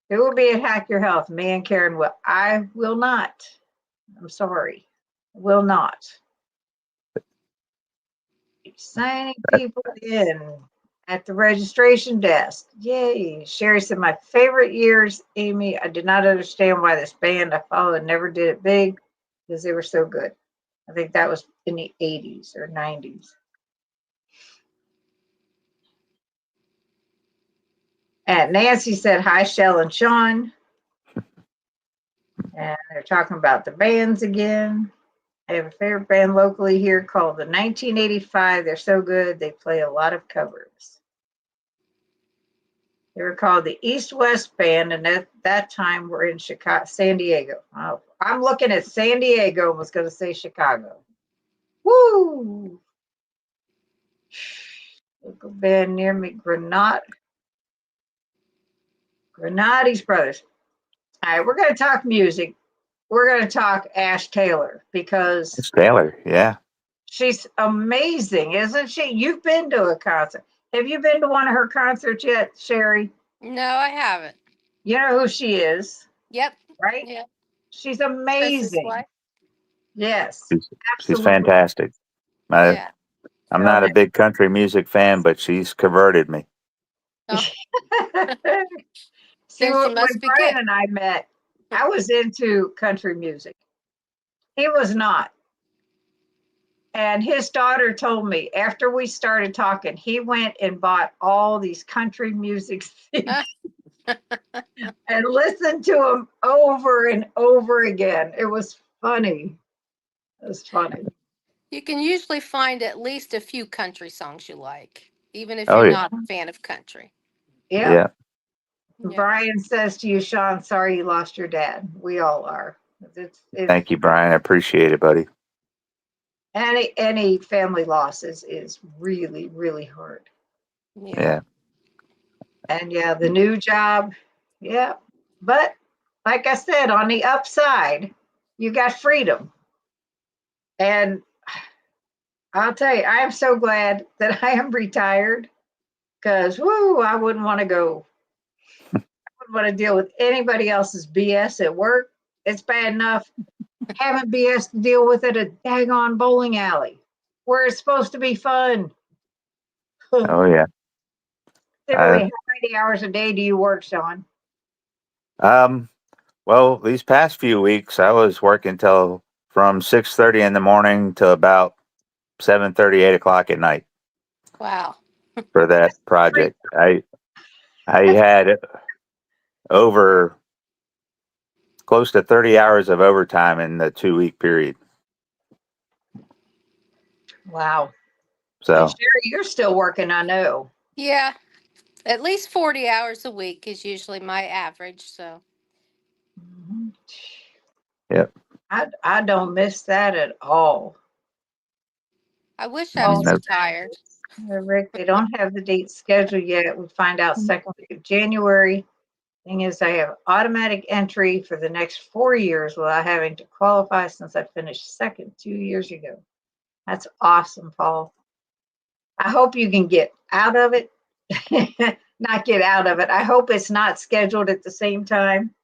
It will be at Hack Your Health. Me and Karen will. I will not. I'm sorry. Will not. Signing people in at the registration desk. Yay. Sherry said, my favorite years, Amy. I did not understand why this band I followed never did it big. because they were so good. I think that was in the 80s or 90s. And Nancy said, hi, Shell and Sean. And they're talking about the bands again. I have a favorite band locally here called the 1985. They're so good. They play a lot of covers. They were called the East West Band, and at that time we're in Chicago, San Diego. Oh, I'm looking at San Diego and was going to say Chicago. Woo! Local band near me, Grenadi's Brothers. All right, we're going to talk music. We're going to talk Ash Taylor because It's Taylor. Yeah. she's amazing, isn't she? You've been to a concert. Have you been to one of her concerts yet, Sherry? No, I haven't. You know who she is, Yep. right? Yep. She's Chris's amazing. wife. Yes, She's absolutely. fantastic. Yeah. I'm not a big country music fan, but she's converted me. Oh, See, then she when must be Brian good. and I met, I was into country music. He was not. And his daughter told me after we started talking, he went and bought all these country music CDs and listened to them over and over again. It was funny. It was funny. You can usually find at least a few country songs you like, even if Oh, you're yeah. not a fan of country. Yeah. Yeah. Yeah. Brian says to you, Sean, sorry you lost your dad. We all are. Thank you, Brian. I appreciate it, buddy. Any family loss is really, really hard. Yeah. And yeah, the new job, yeah. But like I said, on the upside, you got freedom. And I'll tell you, I am so glad that I am retired because, woo, I wouldn't want to go. I wouldn't want to deal with anybody else's BS at work. It's bad enough having BS to deal with at a daggone bowling alley where it's supposed to be fun. Oh, yeah. Typically, how many hours a day do you work, Sean? Well, these past few weeks, I was working till from 6:30 in the morning to about 7:30, 8 o'clock at night Wow. for that project. I had over close to 30 hours of overtime in the 2-week period. Wow. So, And Sherry, you're still working, I know. Yeah. At least 40 hours a week is usually my average. So, yep. I don't miss that at all. I wish I was Nope. retired. Rick, they don't have the date scheduled yet. We'll find out second week of January. Thing is, I have automatic entry for the next 4 years without having to qualify since I finished second 2 years ago. That's awesome, Paul. I hope you can get out of it. Not get out of it. I hope it's not scheduled at the same time.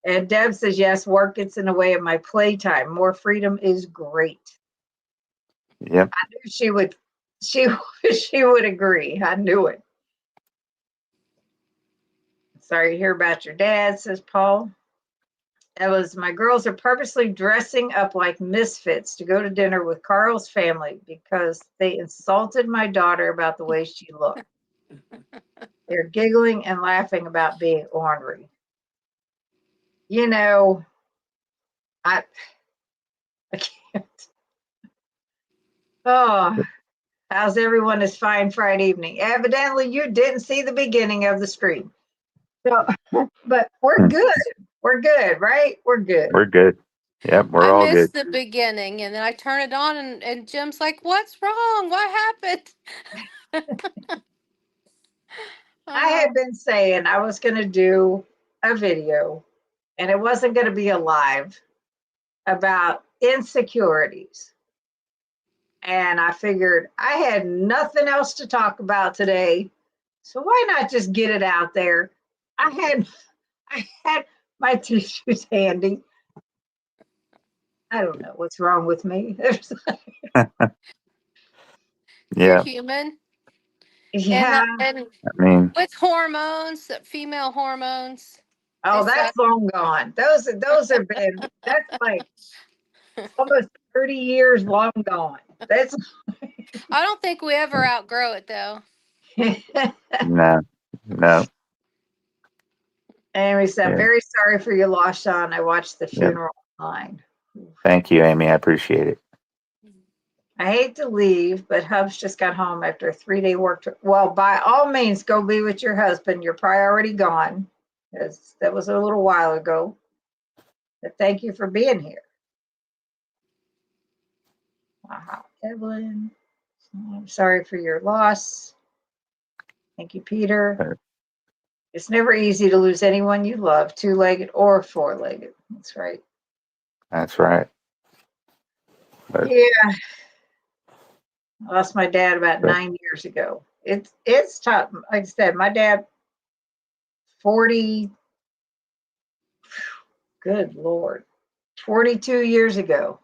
And Deb says, yes, work gets in the way of my playtime. More freedom is great. Yep. I knew she would agree. I knew it. Sorry to hear about your dad, says Paul. That was my girls are purposely dressing up like misfits to go to dinner with Carl's family because they insulted my daughter about the way she looked. They're giggling and laughing about being ornery. You know, I can't. Oh, how's everyone this fine Friday evening? Evidently, you didn't see the beginning of the stream. So, but we're good. We're good, right? We're good. We're good. Yep. We're I all good. missed the beginning, and then I turn it on, and Jim's like, "What's wrong? What happened?" I had been saying I was going to do a video, and it wasn't going to be a live about insecurities. And I figured I had nothing else to talk about today. So why not just get it out there? I had my tissues handy. I don't know what's wrong with me. You're Yeah. human, Yeah. and I mean, with hormones, female hormones. Oh, They that's suck. long gone. Those have been. That's like Almost 30 years long gone. That's I don't think we ever outgrow it though. No, no. anyways, I'm Yeah. very sorry for your loss, Sean. I watched the Yep. funeral online. Thank you, Amy. I appreciate it. I hate to leave, but Hubs just got home after a 3-day work trip. Well, by all means, go be with your husband. You're probably already gone. That was a little while ago. But thank you for being here. Wow, Evelyn. I'm sorry for your loss. Thank you, Peter. Sure. It's never easy to lose anyone you love, 2-legged or 4-legged. That's right. That's right. But Yeah, I lost my dad about but 9 years ago. It's tough. Like I said, my dad, 40, good Lord, 42 years ago,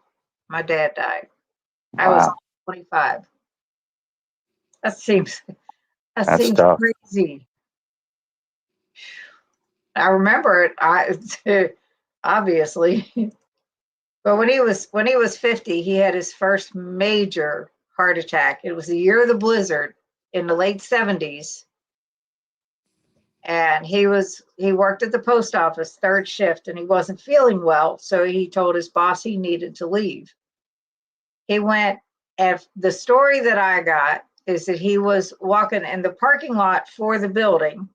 my dad died. I was wow, 25. That seems that that's seems tough. crazy. I remember it. Obviously, but when he was 50, he had his first major heart attack. It was the year of the blizzard in the late 70s, and he worked at the post office third shift, and he wasn't feeling well, so he told his boss he needed to leave. He went, and the story that I got is that he was walking in the parking lot for the building.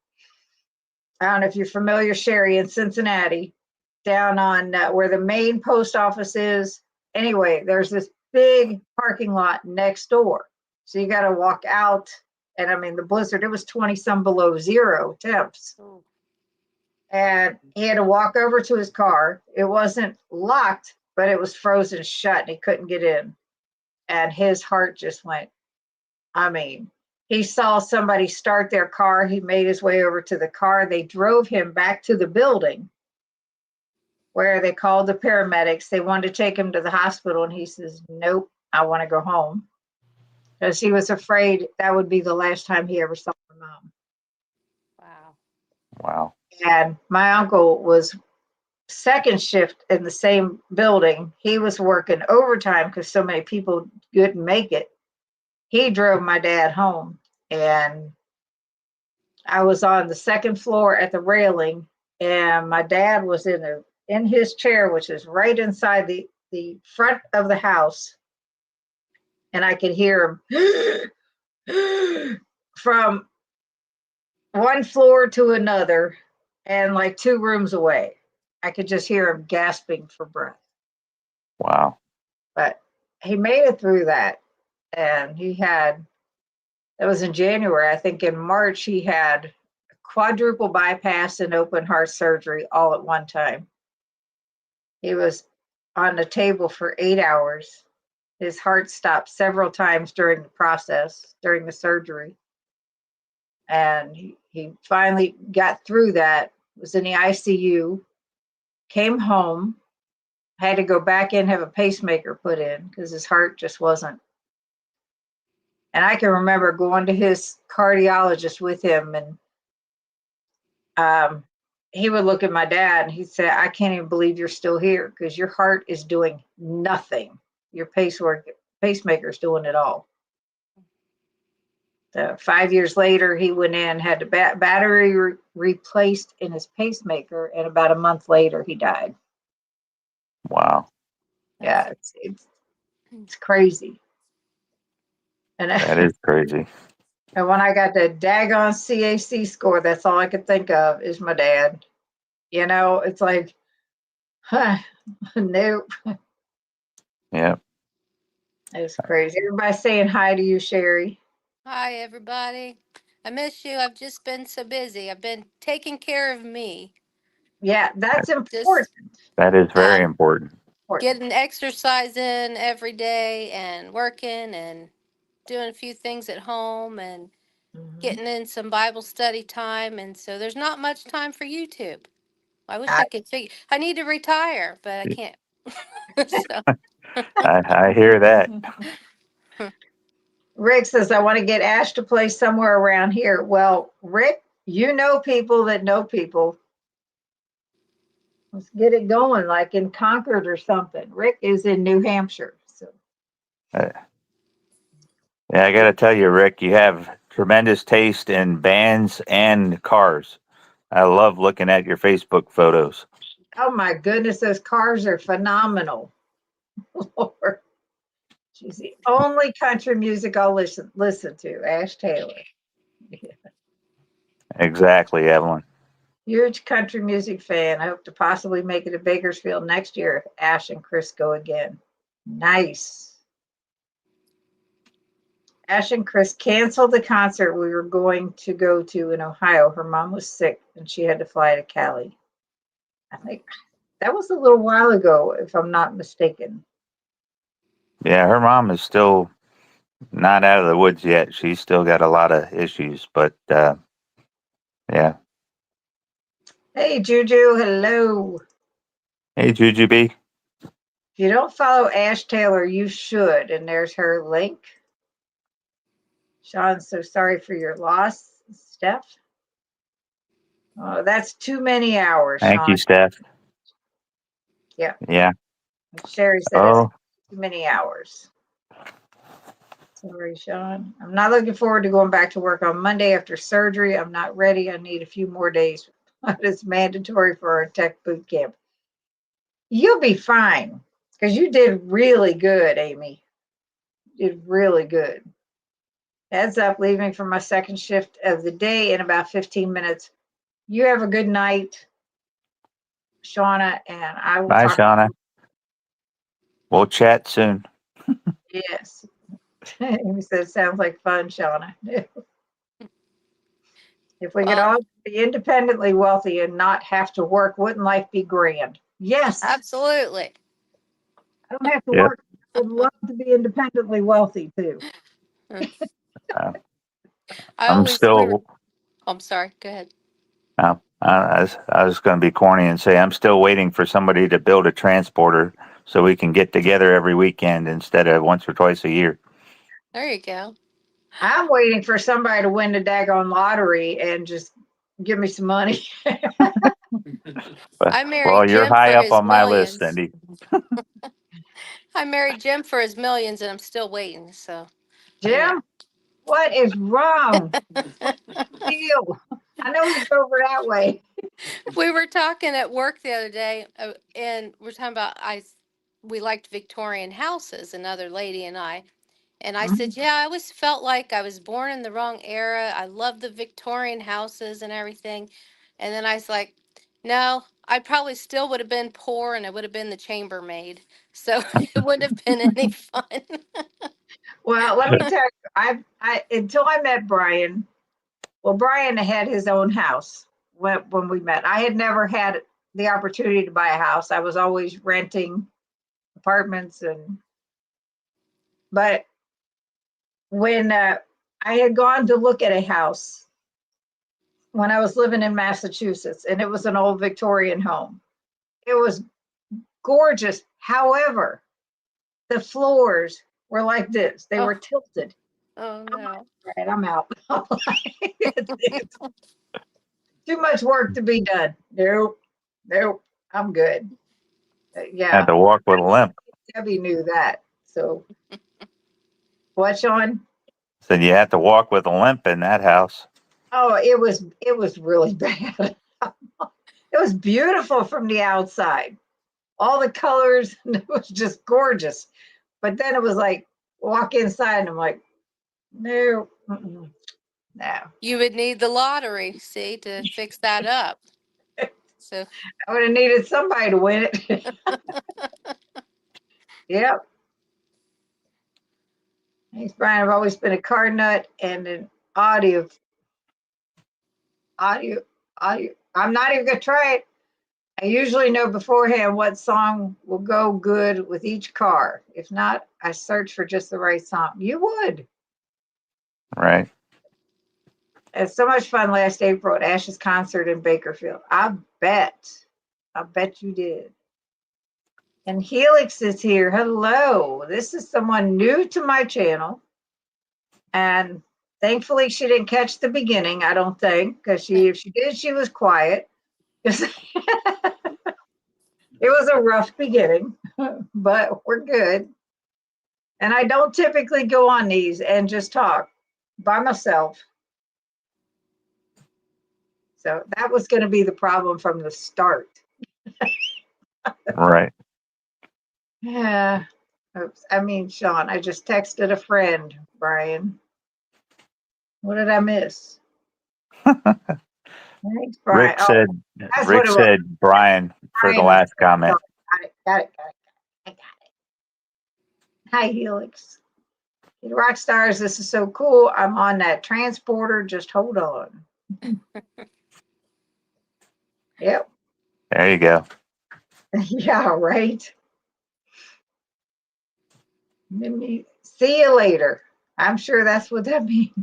I don't know if you're familiar, Sherry, in Cincinnati, down on where the main post office is. Anyway, there's this big parking lot next door. So you got to walk out. And I mean, the blizzard, it was 20 some below zero temps. Oh, And he had to walk over to his car. It wasn't locked, but it was frozen shut and he couldn't get in. And his heart just went, I mean, he saw somebody start their car. He made his way over to the car. They drove him back to the building where they called the paramedics. They wanted to take him to the hospital. And he says, nope, I want to go home. Because he was afraid that would be the last time he ever saw my mom. wow. Wow. And my uncle was second shift in the same building. He was working overtime because so many people couldn't make it. He drove my dad home, and I was on the second floor at the railing, and my dad was in his chair, which is right inside the front of the house, and I could hear him from one floor to another, and like 2 rooms away. I could just hear him gasping for breath. Wow. But he made it through that, and that was in January. I think in March he had quadruple bypass and open heart surgery all at one time. He was on the table for 8 hours. His heart stopped several times during the process, during the surgery. And he finally got through that, was in the ICU, came home, had to go back in, have a pacemaker put in because his heart just wasn't. And I can remember going to his cardiologist with him, and he would look at my dad and he'd say, I can't even believe you're still here because your heart is doing nothing. Your pacemaker is doing it all. 5 years later, he went in, had the battery replaced in his pacemaker, and about a month later, he died. Wow. Yeah, it's crazy. And That is crazy. and when I got the daggone CAC score, that's all I could think of is my dad. You know, it's like, nope. Yeah. It's crazy. Everybody's saying hi to you, Sherry. Hi, everybody. I miss you. I've just been so busy. I've been taking care of me. Yeah, that's Just important. That is very um, important. getting exercise in every day and working and doing a few things at home and Mhm. getting in some Bible study time. And so there's not much time for YouTube. I wish I could figure. I need to retire, but I can't. So I hear that. Rick says, I want to get Ash to play somewhere around here. Well, Rick, you know people that know people. Let's get it going, like in Concord or something. Rick is in New Hampshire, so Yeah, I got to tell you, Rick, you have tremendous taste in bands and cars. I love looking at your Facebook photos. oh my goodness, those cars are phenomenal. Lord, she's the only country music I'll listen to. Ash Taylor, Exactly, Evelyn. huge country music fan. I hope to possibly make it to Bakersfield next year if Ash and Chris go again. Nice. Ash and Chris canceled the concert we were going to go to in Ohio. Her mom was sick and she had to fly to Cali. I think that was a little while ago, if I'm not mistaken. Yeah, her mom is still not out of the woods yet. She's still got a lot of issues, but yeah. Hey, Juju, hello. Hey, Jujubee. If you don't follow Ash Taylor, you should. And there's her link. Sean, so sorry for your loss, Steph. Oh, that's too many hours, Thank Sean. you, Steph. Yeah. Yeah. Sherry said Oh, it's too many hours. Sorry, Sean. I'm not looking forward to going back to work on Monday after surgery. I'm not ready. I need a few more days. It's mandatory for our tech boot camp. You'll be fine because you did really good, Amy. You did really good. Heads up, leaving for my second shift of the day in about 15 minutes. You have a good night, Shauna, and I will bye, talk. Shauna. We'll chat soon. Yes. Amy says, sounds like fun, Shauna. If we could Well, all be independently wealthy and not have to work, wouldn't life be grand? Yes. absolutely. I don't have to Yep. work. I would love to be independently wealthy too. Mm. Uh, I I'm always, we were, still. I'm sorry, go ahead. I was going to be corny and say I'm still waiting for somebody to build a transporter so we can get together every weekend instead of once or twice a year. There you go. I'm waiting for somebody to win the daggone lottery and just give me some money. I married Well, you're Jim high for up his on my list, millions. Cindy. I married Jim for his millions and I'm still waiting. So, you know. Jim, what is wrong? Deal. I know he's over that way. We were talking at work the other day, and we're talking about we liked Victorian houses, another lady and I. And I said, yeah, I always felt like I was born in the wrong era. I love the Victorian houses and everything. And then I was like, no, I probably still would have been poor and I would have been the chambermaid. So it wouldn't have been any fun. Well, let me tell you, I until I met Brian. Well, Brian had his own house when we met. I had never had the opportunity to buy a house. I was always renting apartments but when I had gone to look at a house when I was living in Massachusetts, and it was an old Victorian home. It was gorgeous. However, the floors were like this. They were Oh, tilted. oh I'm like, no. all right, I'm out. It's too much work to be done. Nope, nope, I'm good. Had Yeah, to walk with a limp. Debbie knew that. So, what, Sean? Said you had to walk with a limp in that house. Oh, it was really bad. It was beautiful from the outside. All the colors, it was just gorgeous. But then it was like walk inside and I'm like, no, no. You would need the lottery, see, to fix that up. So, I would have needed somebody to win it. Yep. Thanks, Brian. I've always been a card nut and an audio. Audio. I'm not even gonna try it. I usually know beforehand what song will go good with each car. If not, I search for just the right song. You would. Right. It's so much fun last April at Ash's concert in Bakerfield. I bet. I bet you did. And Helix is here. Hello. This is someone new to my channel. And thankfully she didn't catch the beginning, I don't think, because if she did, she was quiet. It was a rough beginning, but we're good. And I don't typically go on these and just talk by myself. So that was going to be the problem from the start. Right. Yeah. Oops. I mean, Sean, I just texted a friend, Brian. What did I miss? Thanks, Brian. Rick Oh, said, that's what Rick it was. said Brian for the Brian. last comment. Got it. Got it. Got it. I got it. Hi, Helix. Hey, rock stars, this is so cool. I'm on that transporter. Just hold on. Yep. There you go. Yeah, right. Let me see you later. I'm sure that's what that means.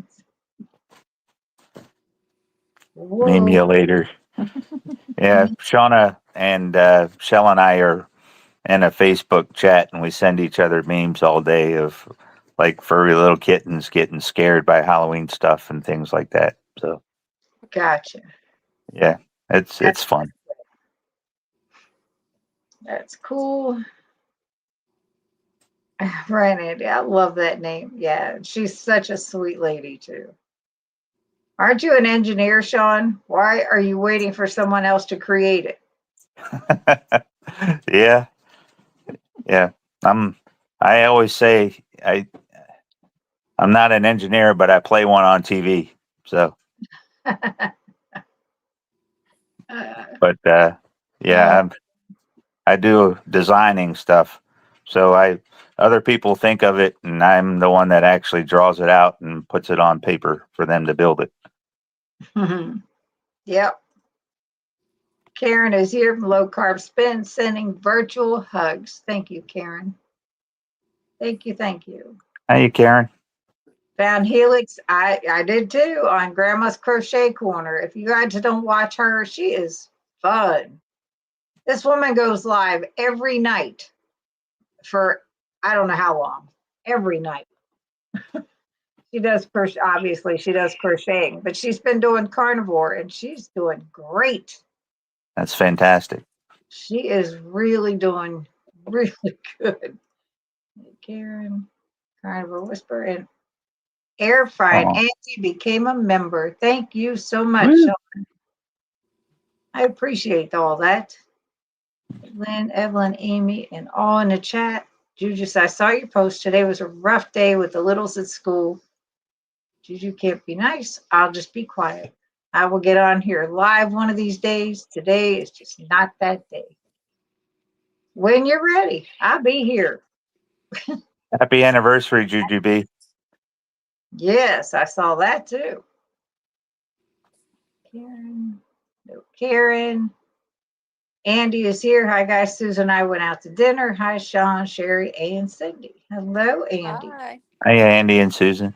Name Whoa. you later. Yeah, Shauna and Shell and I are in a Facebook chat, and we send each other memes all day of like furry little kittens getting scared by Halloween stuff and things like that. So Gotcha. yeah, it's fun. That's cool. Right, Andy. I love that name. Yeah, she's such a sweet lady, too. Aren't you an engineer, Sean? Why are you waiting for someone else to create it? Yeah, yeah. I always say I'm not an engineer, but I play one on TV. So, but yeah, I do designing stuff. So other people think of it, and I'm the one that actually draws it out and puts it on paper for them to build it. Yep. Karen is here from Low Carb Spin, sending virtual hugs. Thank you, Karen. Thank you. Thank you. Hey, Karen. Found Helix. I did too on Grandma's Crochet Corner. If you guys don't watch her, she is fun. This woman goes live every night for I don't know how long. Every night. She does crochet. Obviously, she does crocheting, but she's been doing carnivore and she's doing great. That's fantastic. She is really doing really good. Karen, Carnivore Whisper, and Air Frying. Oh, Auntie became a member. Thank you so much, woo. Sean. I appreciate all that. Lynn, Evelyn, Amy, and all in the chat. Juju, I saw your post. Today was a rough day with the littles at school. Juju can't be nice. I'll just be quiet. I will get on here live one of these days. Today is just not that day. When you're ready, I'll be here. Happy anniversary, Juju B. Yes, I saw that too. Karen, no Karen. Andy is here. Hi, guys. Susan and I went out to dinner. Hi, Sean, Sherry, and Cindy. Hello, Andy. Hi. Hey, Andy and Susan.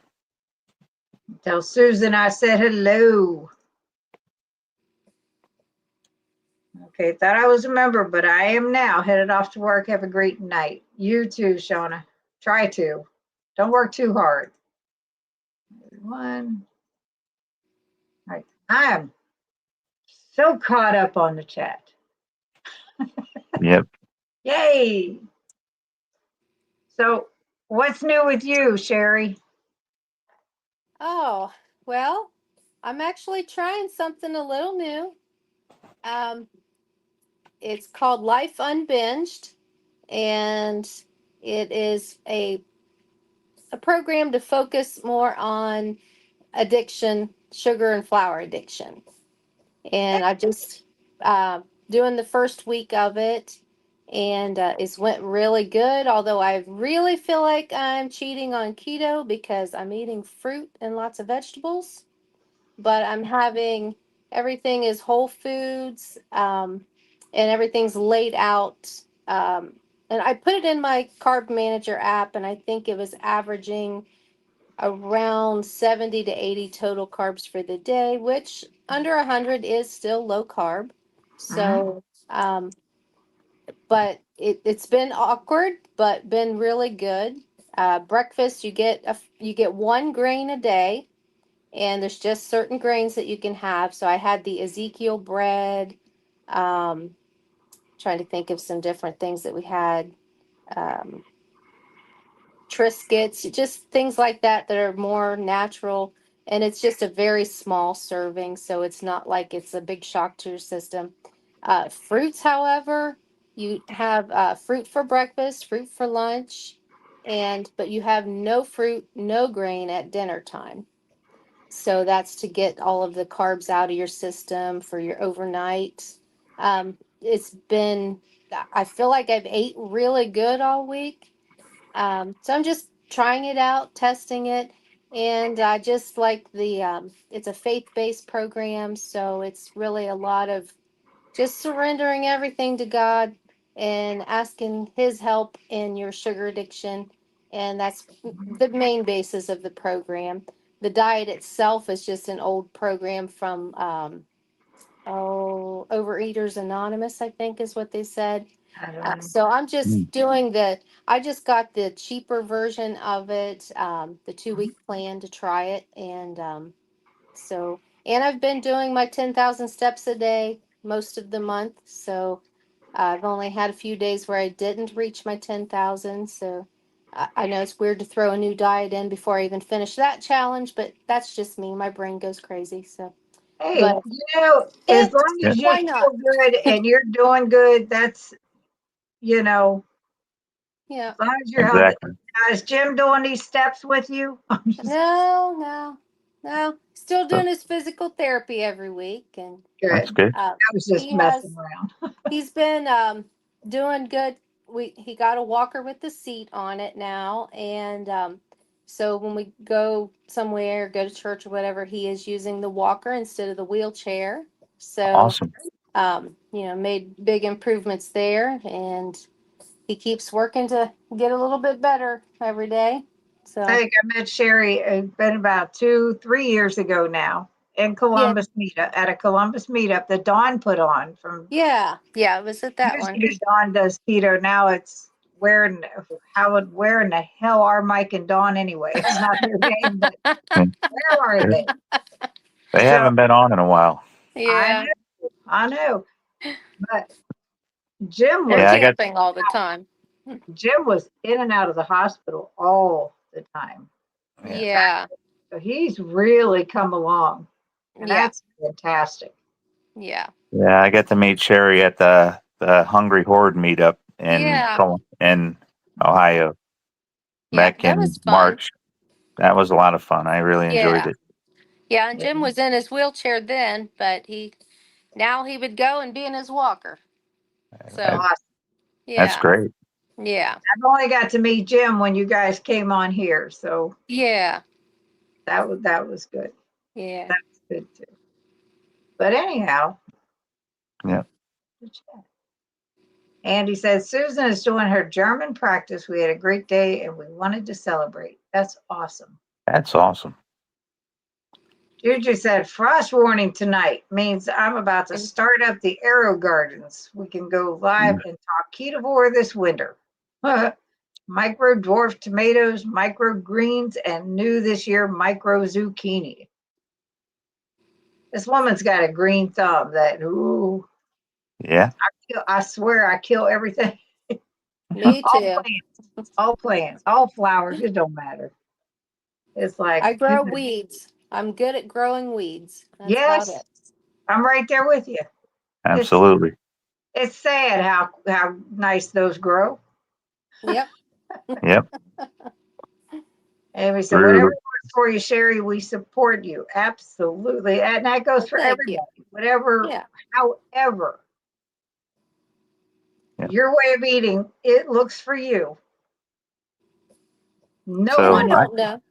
Tell Susan I said hello. Okay, thought I was a member, but I am now. Headed off to work. Have a great night. You too, Shauna. Try to. Don't work too hard. Everyone. All right. I am so caught up on the chat. Yep. Yay. So, what's new with you, Sherry? Oh, well, I'm actually trying something a little new. It's called Life Unbinged, and it is a program to focus more on addiction, sugar and flour addiction. And I just doing the first week of it, and it's went really good. Although I really feel like I'm cheating on keto because I'm eating fruit and lots of vegetables, but I'm having everything is whole foods, and everything's laid out. And I put it in my carb manager app, and I think it was averaging around 70 to 80 total carbs for the day, which under 100 is still low carb. So, but it's been awkward, but been really good. Breakfast, you get one grain a day, and there's just certain grains that you can have. So I had the Ezekiel bread, um, trying to think of some different things that we had. Um, Triscuits, just things like that are more natural. And it's just a very small serving, so it's not like it's a big shock to your system. Fruits, however, you have fruit for breakfast, fruit for lunch, but you have no fruit, no grain at dinner time. So that's to get all of the carbs out of your system for your overnight. It's been, I feel like I've ate really good all week. So I'm just trying it out, testing it. And I just like it's a faith based program. So it's really a lot of just surrendering everything to God and asking His help in your sugar addiction. And that's the main basis of the program. The diet itself is just an old program from, Overeaters Anonymous, I think is what they said. I don't know. So I'm Mm. just I just got the cheaper version of it, the 2 week plan to try it. And I've been doing my 10,000 steps a day most of the month. So I've only had a few days where I didn't reach my 10,000. So I know it's weird to throw a new diet in before I even finish that challenge, but that's just me. My brain goes crazy. So, Hey, but as it, long Yeah. as you why not? feel good and you're doing good, that's, you know, Yeah. as long as you're healthy. Exactly. Now, is Jim doing these steps with you? I'm just No. Still So doing his physical therapy every week, and that's good. good. uh, I was just he has messing around. he's been doing good. He got a walker with the seat on it now, and so when we go somewhere, go to church or whatever, he is using the walker instead of the wheelchair. So Awesome. made big improvements there, and he keeps working to get a little bit better every day. I So think I met Sherry, it's been about 2, 3 years ago now in yeah, Columbus meetup, at a Columbus meetup that Dawn put on from, yeah, it was at that used to one. be Dawn does keto. Now it's where in the hell are Mike and Dawn anyway? It's not their name, but Mm. where are They're- they? They So haven't been on in a while. I Yeah, know, I know, but Jim they're Yeah, was I got. camping all the time. Jim was in and out of the hospital all the time. Yeah, Yeah, So he's really come along, and yeah, that's fantastic. yeah, yeah, I got to meet Sherry at the Hungry Horde meetup yeah, in Ohio yeah. back That was in fun. March. That was a lot of fun. I really enjoyed Yeah, it. yeah. And Yeah, Jim was in his wheelchair then, but now he would go and be in his walker. So awesome. That's yeah, great. yeah, I've only got to meet Jim when you guys came on here, so yeah, that was good. yeah. That's good too. But anyhow, Yeah, good chat. Andy says Susan is doing her German practice. We had a great day and we wanted to celebrate. That's awesome. that's awesome. Juju said frost warning tonight means I'm about to And start up the Aero Gardens. We can go live and talk ketovore this winter. Micro dwarf tomatoes, micro greens, and new this year, micro zucchini. This woman's got a green thumb that, ooh, Yeah, I swear I kill everything. me All too. plants, all flowers, it don't matter. It's like, I grow weeds. I'm good at growing weeds. That's about yes, it. I'm right there with you. It's absolutely. it's sad how nice those grow. Yep. Yep. And we said, whatever True. works for you, Sherry, we support you. Absolutely. And that goes Well, for thank you. everybody. Whatever, Yeah. however, Yeah. your way of eating, it looks for you. No And So I one else. don't know.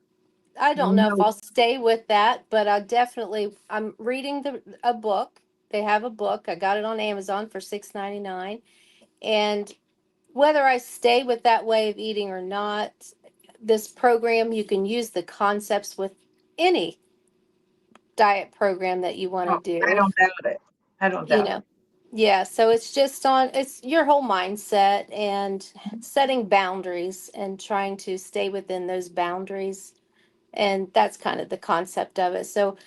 I don't know if No. I'll stay with that, but I'm reading a book. They have a book. I got it on Amazon for $6.99. And whether I stay with that way of eating or not, this program, you can use the concepts with any diet program that you want to Oh, I do. don't doubt it. I don't You doubt it. know, yeah. So it's your whole mindset and setting boundaries and trying to stay within those boundaries. And that's kind of the concept of it. So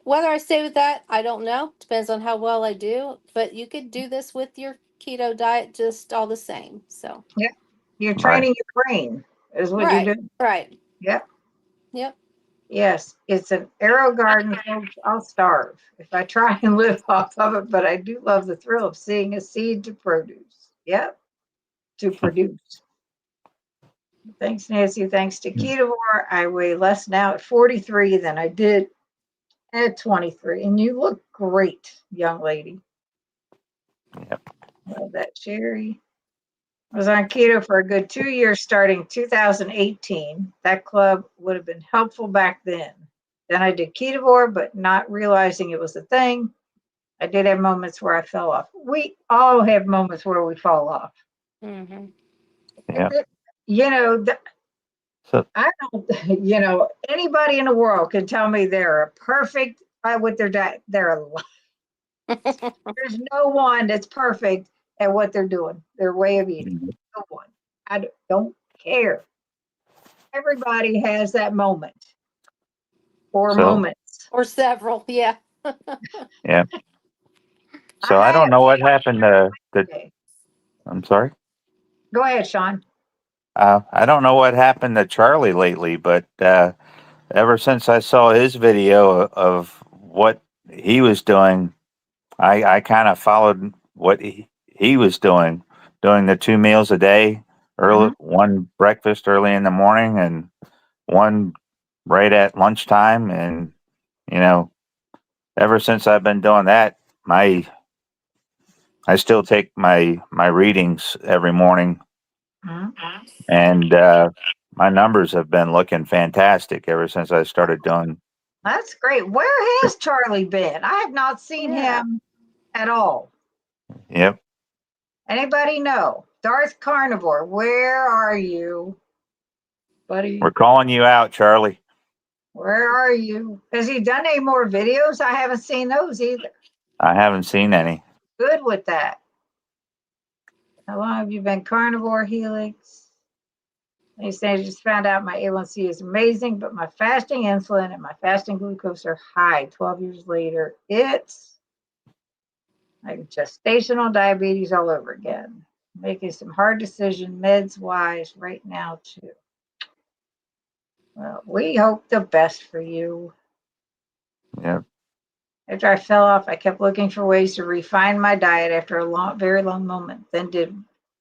whether I stay with that, I don't know. Depends on how well I do. But you could do this with your keto diet just all the same. So, You're Right. training your brain is what you're right, doing. right. Yep. Yep. Yes, it's an arrow garden, folks. I'll starve if I try and live off of it, but I do love the thrill of seeing a seed to produce. Yep, to produce. Thanks, Nancy. Thanks to Ketovore, I weigh less now at 43 than I did at 23. And you look great, young lady. Yep. Love that, Sherry. I was on keto for a good 2 years starting 2018. That club would have been helpful back then. Then I did ketovore, but not realizing it was a thing. I did have moments where I fell off. We all have moments where we fall off. Mm-hmm. Yeah. You know, So I don't, anybody in the world can tell me they're a perfect with their diet. There's no one that's perfect at what they're doing, their way of eating. No one. I don't care. Everybody has that moment or So- moments. Or several. Yeah. yeah. So I don't know what happened to the. Okay. I'm sorry. Go ahead, Sean. I don't know what happened to Charlie lately, but ever since I saw his video of what he was doing, I kind of followed what he was doing the 2 meals a day, early one breakfast early in the morning and one right at lunchtime, and you know, ever since I've been doing that, I still take my readings every morning, Mhm. and my numbers have been looking fantastic ever since I started doing. That's great. Where has Charlie been? I have not seen Yeah. him at all. Yep. Anybody know? Darth Carnivore, where are you, buddy? We're calling you out, Charlie. Where are you? Has he done any more videos? I haven't seen those either. I haven't seen any. Good with that. How long have you been carnivore, Helix? They say I just found out my A1C is amazing, but my fasting insulin and my fasting glucose are high. 12 years later, it's like gestational diabetes all over again. Making some hard decision meds wise right now too. Well, we hope the best for you. Yep. After I fell off, I kept looking for ways to refine my diet after a very long moment. Then did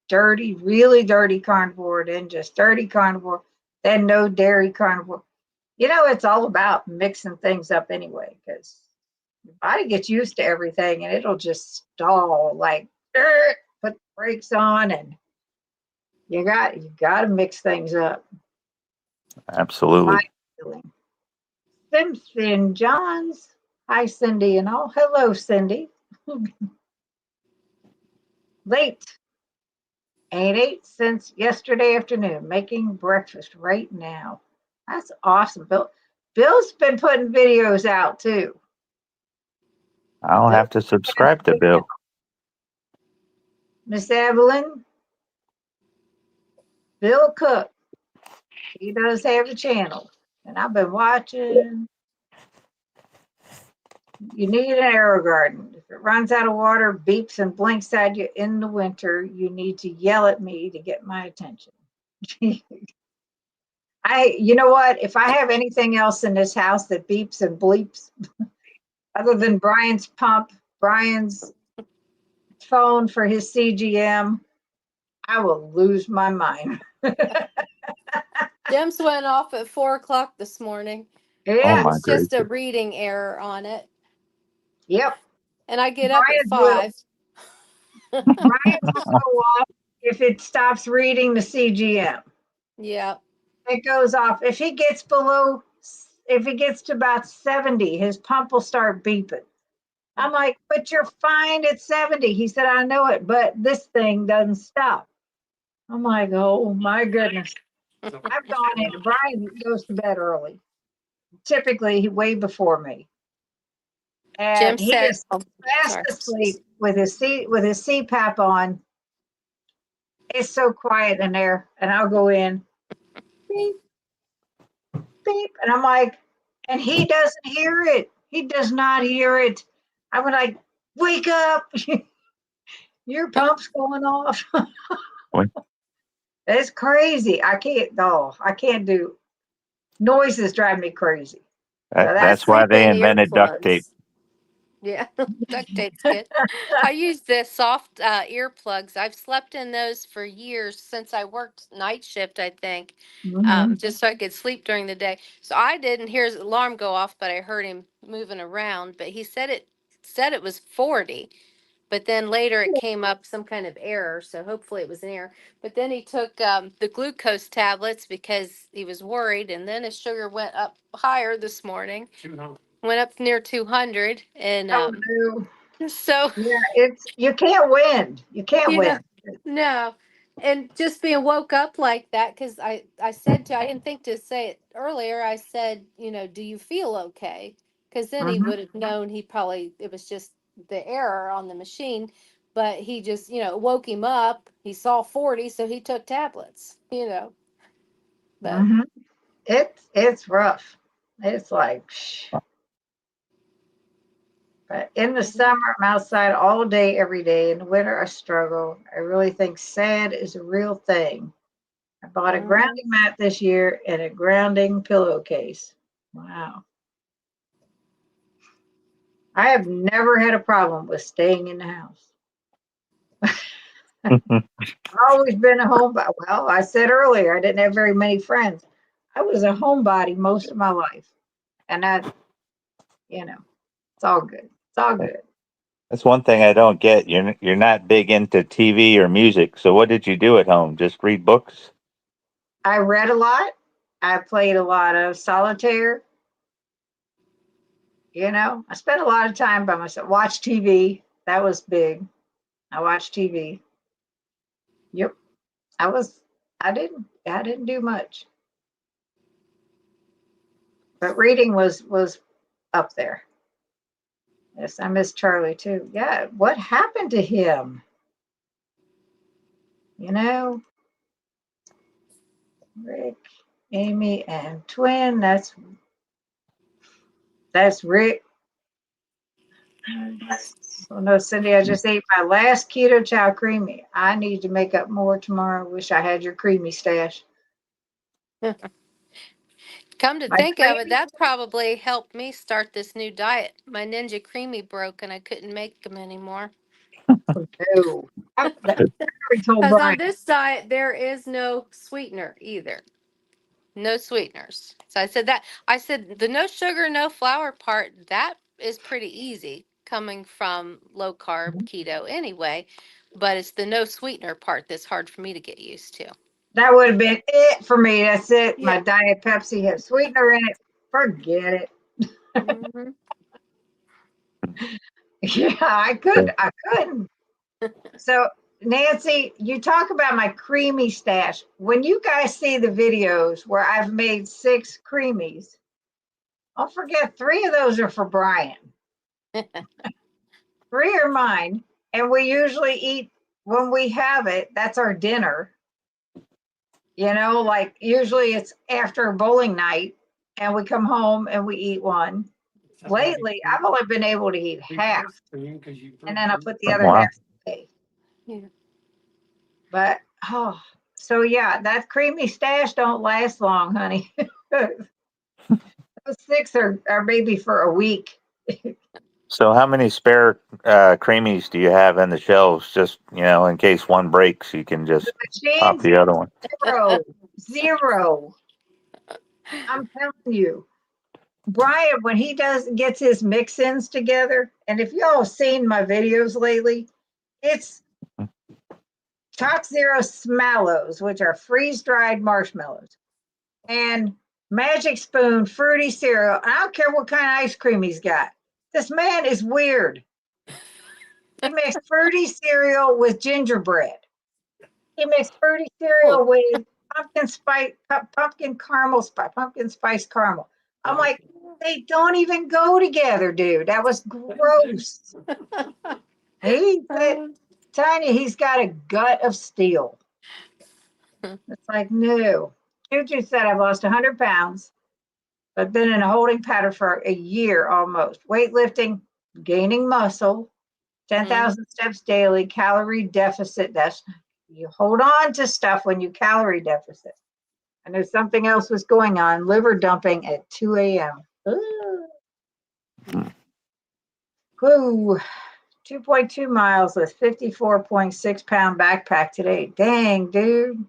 dirty, really dirty carnivore, then just dirty carnivore, then no dairy carnivore. It's all about mixing things up anyway, because your body gets used to everything and it'll just stall like put the brakes on, and you got to mix things up. Absolutely. Simpson Johns. Hi, Cindy and all. Hello, Cindy. Late. Ain't ate since yesterday afternoon. Making breakfast right now. That's awesome. Bill's been putting videos out too. I'll have to subscribe to Bill. Miss Evelyn, Bill Cook. He does have a channel. And I've been watching. You need an arrow garden. If it runs out of water, beeps and blinks at you in the winter, you need to yell at me to get my attention. You know what? If I have anything else in this house that beeps and bleeps, other than Brian's pump, Brian's phone for his CGM, I will lose my mind. Jim's went off at 4:00 this morning. Yeah. Oh my It's just a gracious. reading error on it. Yep. And I get up at Brian's 5. Brian will go off if it stops reading the CGM. Yeah. It goes off. If he gets to about 70, his pump will start beeping. I'm like, but you're fine at 70. He said, I know it, but this thing doesn't stop. I'm like, oh my goodness. I've gone in. Brian goes to bed early. Typically, way before me. And Jim he said, is oh, fast sorry. asleep with his CPAP on. It's so quiet in there. And I'll go in. Beep, beep. And I'm like, and he doesn't hear it. He does not hear it. I would like, wake up. Your pump's going off. What? It's crazy. I can't do noises drive me crazy. So That's that's why they Sleep-in invented duct tape. earplugs. Yeah, duct tape's good. I use the soft earplugs. I've slept in those for years since I worked night shift, I think, Mhm. just so I could sleep during the day. So I didn't hear his alarm go off, but I heard him moving around. But he said it was 40. But then later it came up some kind of error, so hopefully it was an error. But then he took the glucose tablets because he was worried, and then his sugar went up higher this morning. Went up near 200, and Oh no. so Yeah, it's you can't win. You can't you know, win. no, and just being woke up like that because I said to I didn't think to say it earlier. I said, do you feel okay? Because then he Mhm. would have known it was just the error on the machine. But he just woke him up. He saw 40, so he took tablets. But Mhm. It's rough. It's like, but in the summer, I'm outside all day, every day. In the winter, I struggle. I really think sand is a real thing. I bought a mhm. grounding mat this year and a grounding pillowcase. Wow. I have never had a problem with staying in the house. I've always been a homebody. Well, I said earlier, I didn't have very many friends. I was a homebody most of my life. And that, it's all good. It's all good. That's one thing I don't get. You're not big into TV or music. So what did you do at home? Just read books? I read a lot. I played a lot of solitaire. I spent a lot of time by myself. Watch TV. That was big. I watched TV. Yep. I was I didn't do much. But reading was up there. Yes, I miss Charlie too. Yeah, what happened to him? You know, Rick, Amy, and twin. That's Rick. Oh no, Cindy, I just ate my last keto chow creamy. I need to make up more tomorrow. Wish I had your creamy stash. Come to My think of it, creamy? that probably helped me start this new diet. My Ninja Creamy broke, and I couldn't make them anymore. No. I already told Because Brian. on this diet, there is no sweetener either. No sweeteners. So I said the no sugar, no flour part, that is pretty easy coming from low carb keto anyway. But it's the no sweetener part that's hard for me to get used to. That would have been it for me. That's it. Yeah. My Diet Pepsi has sweetener in it. Forget it. Hmm. Yeah, I could. I couldn't. So, Nancy, you talk about my creamy stash. When you guys see the videos where I've made 6 creamies, don't forget 3 of those are for Brian. 3 are mine. And we usually eat when we have it, that's our dinner. Like usually it's after bowling night and we come home and we eat one. Lately, I've only been able to eat half and then I put the other half Wow. away. Yeah. But so yeah, that creamy stash don't last long, honey. Those 6 are maybe for a week. So how many spare creamies do you have in the shelves? Just, in case one breaks, you can just pop Machines, the other one. zero, zero. I'm telling you. Brian, when he gets his mix-ins together, and if y'all have seen my videos lately, it's Chalk Zero Smallows, which are freeze-dried marshmallows, and Magic Spoon fruity cereal. I don't care what kind of ice cream he's got. This man is weird. He makes fruity cereal with gingerbread. He makes fruity cereal with pumpkin caramel spice, pumpkin spice caramel. I'm like, they don't even go together, dude. That was gross. He said, Tanya, he's got a gut of steel. It's like, no. Juju said I've lost 100 pounds. I've been in a holding pattern for a year almost. Weightlifting, gaining muscle. 10,000 steps daily, calorie deficit. That's, you hold on to stuff when you calorie deficit. I know something else was going on, liver dumping at 2 a.m. Whoo, 2.2 miles with 54.6 pound backpack today. Dang, dude.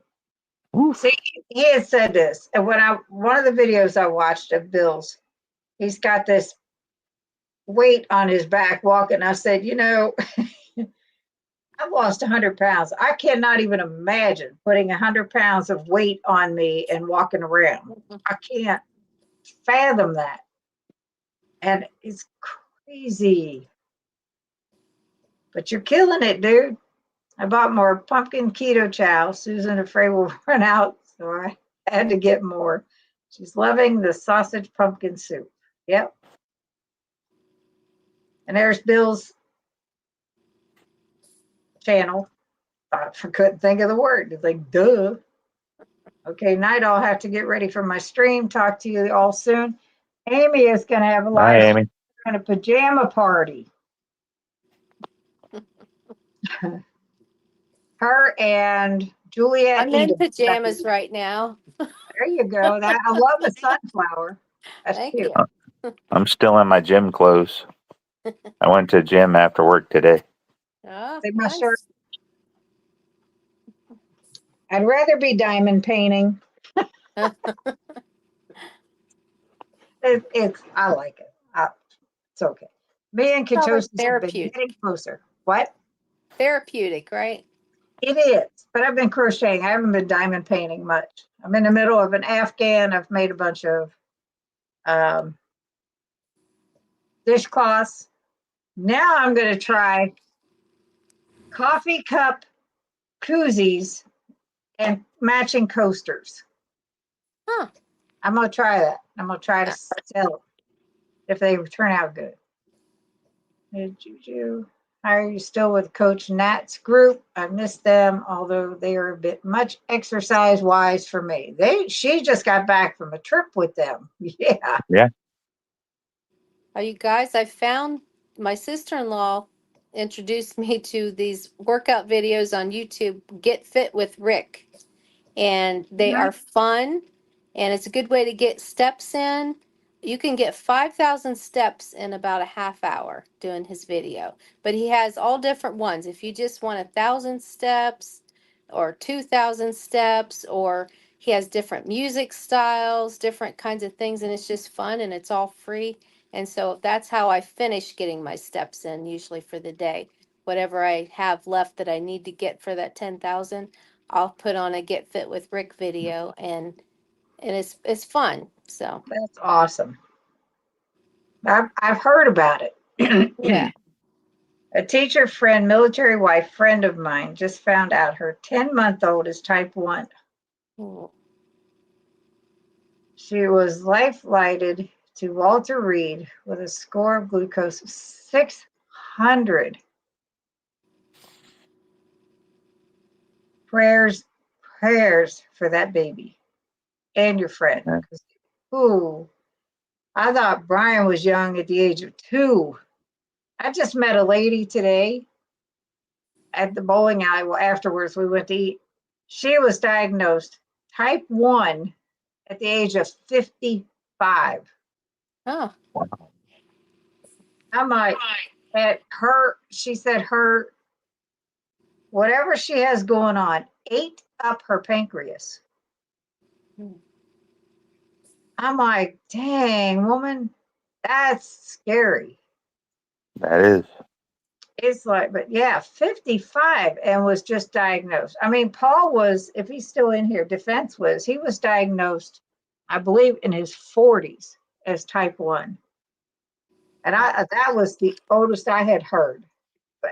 Oof. See, he had said this. And one of the videos I watched of Bill's, he's got this weight on his back walking. I said, I've lost 100 pounds. I cannot even imagine putting 100 pounds of weight on me and walking around. I can't fathom that. And it's crazy. But you're killing it, dude. I bought more pumpkin keto chow. Susan afraid will run out, so I had to get more. She's loving the sausage pumpkin soup. Yep. And there's Bill's channel. I couldn't think of the word. It's like, duh. Okay, night, I'll have to get ready for my stream. Talk to you all soon. Amy is going to have a Hi, live Amy. and a pajama party. Her and Juliet I'm in Edom. pajamas right now. There you go. That I love the sunflower. That's Thank cute. you. I'm still in my gym clothes. I went to gym after work today. Oh, See my nice. shirt? I'd rather be diamond painting. It's I like it. It's okay. Me and Sounds like Ketosis have been therapeutic. getting closer. What? Therapeutic, right? It is, but I've been crocheting. I haven't been diamond painting much. I'm in the middle of an Afghan. I've made a bunch of dishcloths. Now I'm going to try coffee cup koozies and matching coasters. Huh. I'm going to try that. I'm going to try to sell them if they turn out good. Hey, Juju, are you still with Coach Nat's group? I missed them, although they are a bit much exercise wise for me. She just got back from a trip with them. Yeah. Oh, you guys, I found my sister-in-law introduced me to these workout videos on YouTube, Get Fit with Rick. And they Mhm. are fun, and it's a good way to get steps in. You can get 5,000 steps in about a half hour doing his video, but he has all different ones. If you just want 1,000 steps or 2,000 steps, or he has different music styles, different kinds of things, and it's just fun and it's all free. And so that's how I finish getting my steps in usually for the day. Whatever I have left that I need to get for that 10,000, I'll put on a Get Fit with Rick video, and it's fun. So That's awesome. I've heard about it. yeah. A teacher friend, military wife friend of mine just found out her 10-month-old is type 1. Mm. She was life-flighted to Walter Reed with a score of glucose of 600. Prayers for that baby and your friend. Yeah. Ooh, I thought Brian was young at the age of 2. I just met a lady today at the bowling alley. Well, afterwards we went to eat. She was diagnosed type 1 at the age of 55. Oh, I'm like, she said her, whatever she has going on, ate up her pancreas. Mm. I'm like, dang, woman, that's scary. That is. It's like, but yeah, 55 and was just diagnosed. I mean, Paul was, if he's still in here, Defense was, he was diagnosed, I believe, in his 40s as type 1. And that was the oldest I had heard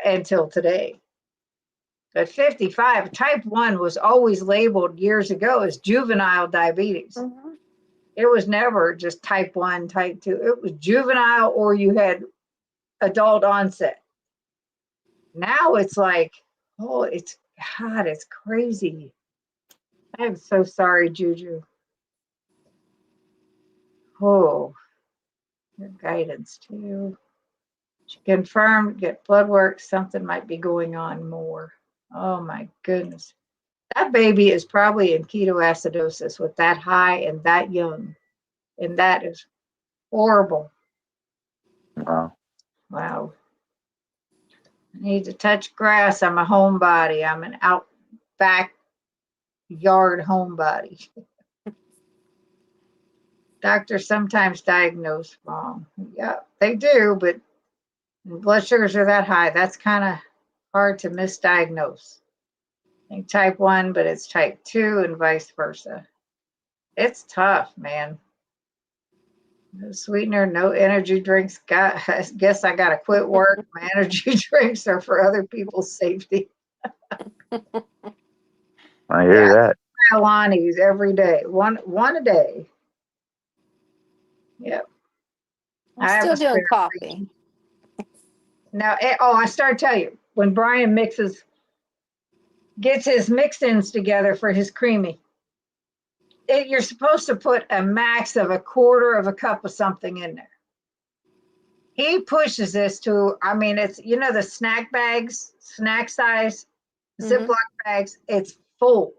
until today. But 55, type 1 was always labeled years ago as juvenile diabetes. Mhm. It was never just type 1, type 2. It was juvenile or you had adult onset. Now it's like, oh, it's God, it's crazy. I am so sorry, Juju. Oh, your guidance too. She confirmed, get blood work, something might be going on more. Oh my goodness. That baby is probably in ketoacidosis with that high and that young. And that is horrible. Wow. Wow. I need to touch grass. I'm a homebody. I'm an out backyard homebody. Doctors sometimes diagnose wrong. Yeah, they do, but when blood sugars are that high, that's kind of hard to misdiagnose. I think type 1, but it's type 2 and vice versa. It's tough, man. No sweetener, no energy drinks. I guess I got to quit work. My energy drinks are for other people's safety. I hear that. Alani's every day, one a day. Yep. I I'm have still a doing spare coffee. freaking- Now, I started to tell you, when Brian gets his mix-ins together for his creamy, you're supposed to put a max of a quarter of a cup of something in there. He pushes this to, I mean, it's, the snack bags, snack size, Ziploc bags, it's full.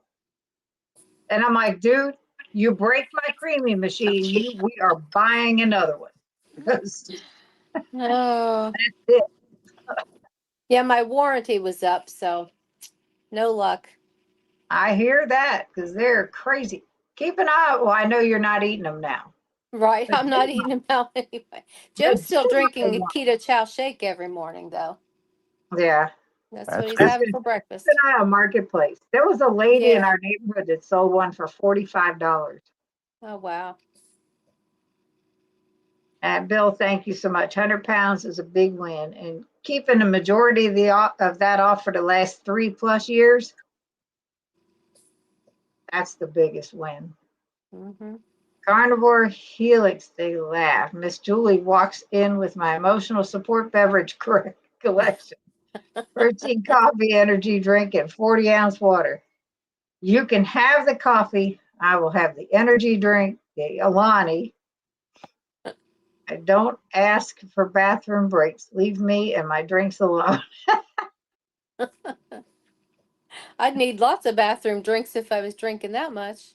And I'm like, dude, you break my creamy machine, we are buying another one. Oh, That's it. yeah, my warranty was up, so no luck. I hear that because they're crazy. Keep an eye. Well, I know you're not eating them now. Right, But I'm not eating them out anyway. Jim's still drinking a keto chow shake every morning, though. Yeah. That's That's what he's good. having for breakfast. Keep an eye on Marketplace. There was a lady in Yeah. our neighborhood that sold one for $45. Oh, wow. And Bill, thank you so much. 100 pounds is a big win. And keeping the majority of that off for the last 3+ years, that's the biggest win. Mm-hmm. Carnivore Helix, they laugh. Miss Julie walks in with my emotional support beverage collection. Protein coffee, energy drink, and 40-ounce water. You can have the coffee. I will have the energy drink, the Alani. I don't ask for bathroom breaks. Leave me and my drinks alone. I'd need lots of bathroom drinks if I was drinking that much.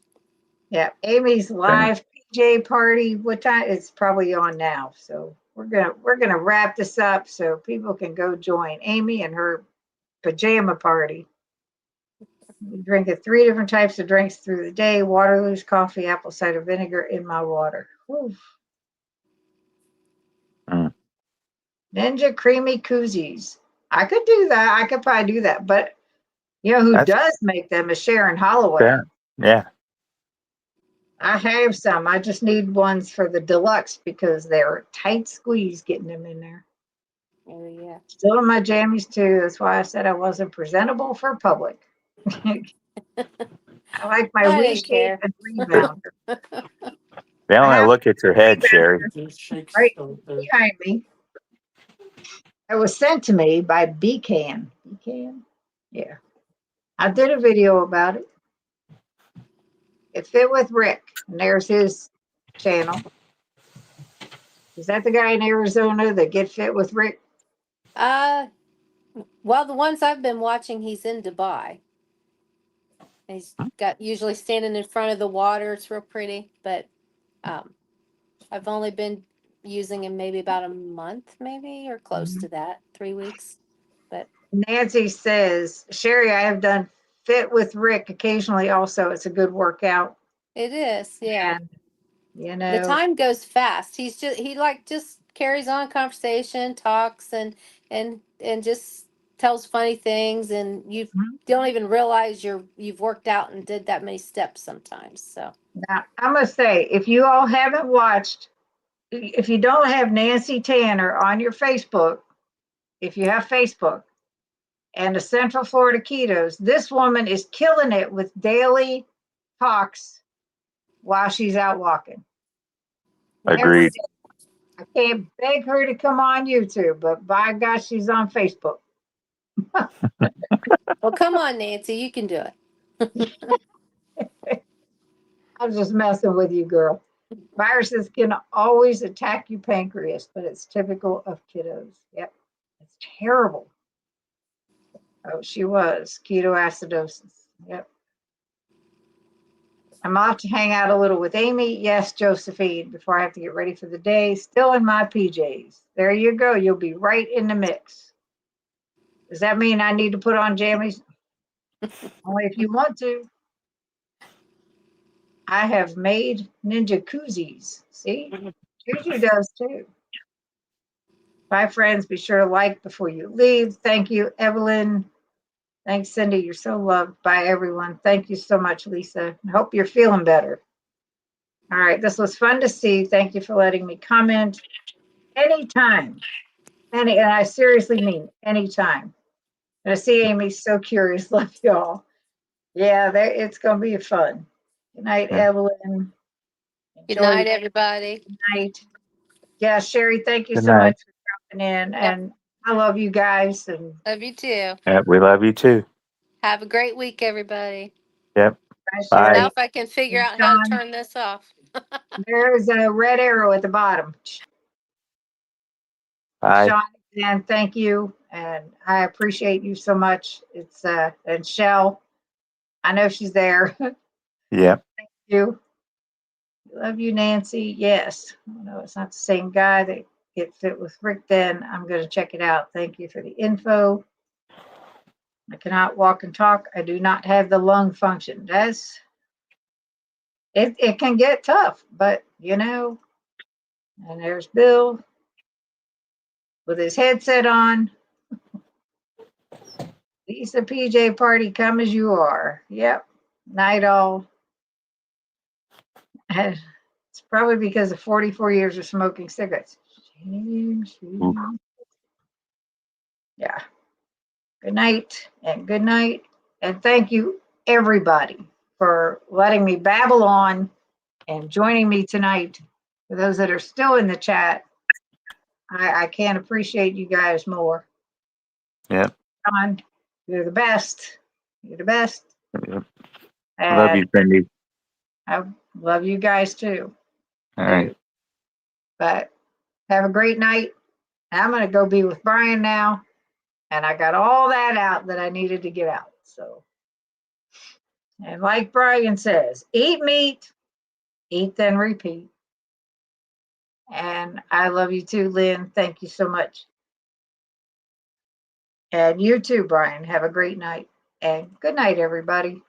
Yeah, Amy's live PJ party. What time? It's probably on now. So we're gonna wrap this up so people can go join Amy and her pajama party. We drink 3 different types of drinks through the day: Waterloo's coffee, apple cider vinegar in my water. Whew. Mm. Ninja creamy koozies. I could do that. I could probably do that. But you know who does make them is Sharon Holloway. Yeah. Yeah. I have some. I just need ones for the deluxe because they're tight squeeze getting them in there. Oh, yeah. Still in my jammies too. That's why I said I wasn't presentable for public. I like my I didn't reshape care. and rebound. They only have look at your head, Sherry. Right behind me. It was sent to me by BCAN. BCAN? Yeah. I did a video about it. It fit with Rick, and there's his channel. Is that the guy in Arizona that Get Fit with Rick? Well, the ones I've been watching, he's in Dubai. He's got usually standing in front of the water. It's real pretty, but I've only been using him maybe about a month, maybe, or close to that, 3 weeks. But Nancy says, Sherry, I have done Fit with Rick occasionally also. It's a good workout. it is, yeah. And, The time goes fast. He just carries on conversation, talks, and just tells funny things, and you don't even realize you've worked out and did that many steps sometimes. So now I must say, if you all haven't watched, if you don't have Nancy Tanner on your Facebook, if you have Facebook and the Central Florida Ketos, this woman is killing it with daily talks while she's out walking. Agreed. I can't beg her to come on YouTube, but by gosh, she's on Facebook. well, come on, Nancy, you can do it. I was just messing with you, girl. Viruses can always attack your pancreas, but it's typical of kiddos. Yep. It's terrible. Oh, she was ketoacidosis. Yep. I'm off to hang out a little with Amy. Yes, Josephine, before I have to get ready for the day. Still in my PJs. There you go. You'll be right in the mix. Does that mean I need to put on jammies? Only if you want to. I have made ninja koozies. See? Juju does too. Bye, friends. Be sure to like before you leave. Thank you, Evelyn. Thanks, Cindy. You're so loved by everyone. Thank you so much, Lisa. I hope you're feeling better. All right. This was fun to see. Thank you for letting me comment. Anytime. And I seriously mean anytime. And I see Amy's so curious. Love y'all. Yeah, it's going to be fun. Good night, Yeah. Evelyn. Good Enjoy night, your everybody. night. Yeah, Sherry, thank you Good so night. much for dropping in. And I love you guys. And Love you too. Yeah, we love you too. Have a great week, everybody. Yep. bye, Bye. Now, Sherry. if I can figure And out how to Sean, turn this off. there's a red arrow at the bottom. Bye. Sean, again, thank you. And I appreciate you so much. It's and Shell, I know she's there. Yep. you. Love you, Nancy. Yes. No, it's not the same guy that gets it with Rick. Then I'm going to check it out. Thank you for the info. I cannot walk and talk. I do not have the lung function. It can get tough, but you know, and there's Bill with his headset on. Lisa PJ party, come as you are. Yep. Night all. It's probably because of 44 years of smoking cigarettes. Oof. Yeah. Good night and good night. And thank you, everybody, for letting me babble on and joining me tonight. For those that are still in the chat, I can't appreciate you guys more. Yep. John, you're the best. You're the best. Yep. And Love you, Cindy. I love you guys too. All right. But have a great night. I'm going to go be with Brian now. And I got all that out that I needed to get out. So, and like Brian says, eat meat, eat then repeat. And I love you too, Lynn. Thank you so much. And you too, Brian. Have a great night. And good night, everybody.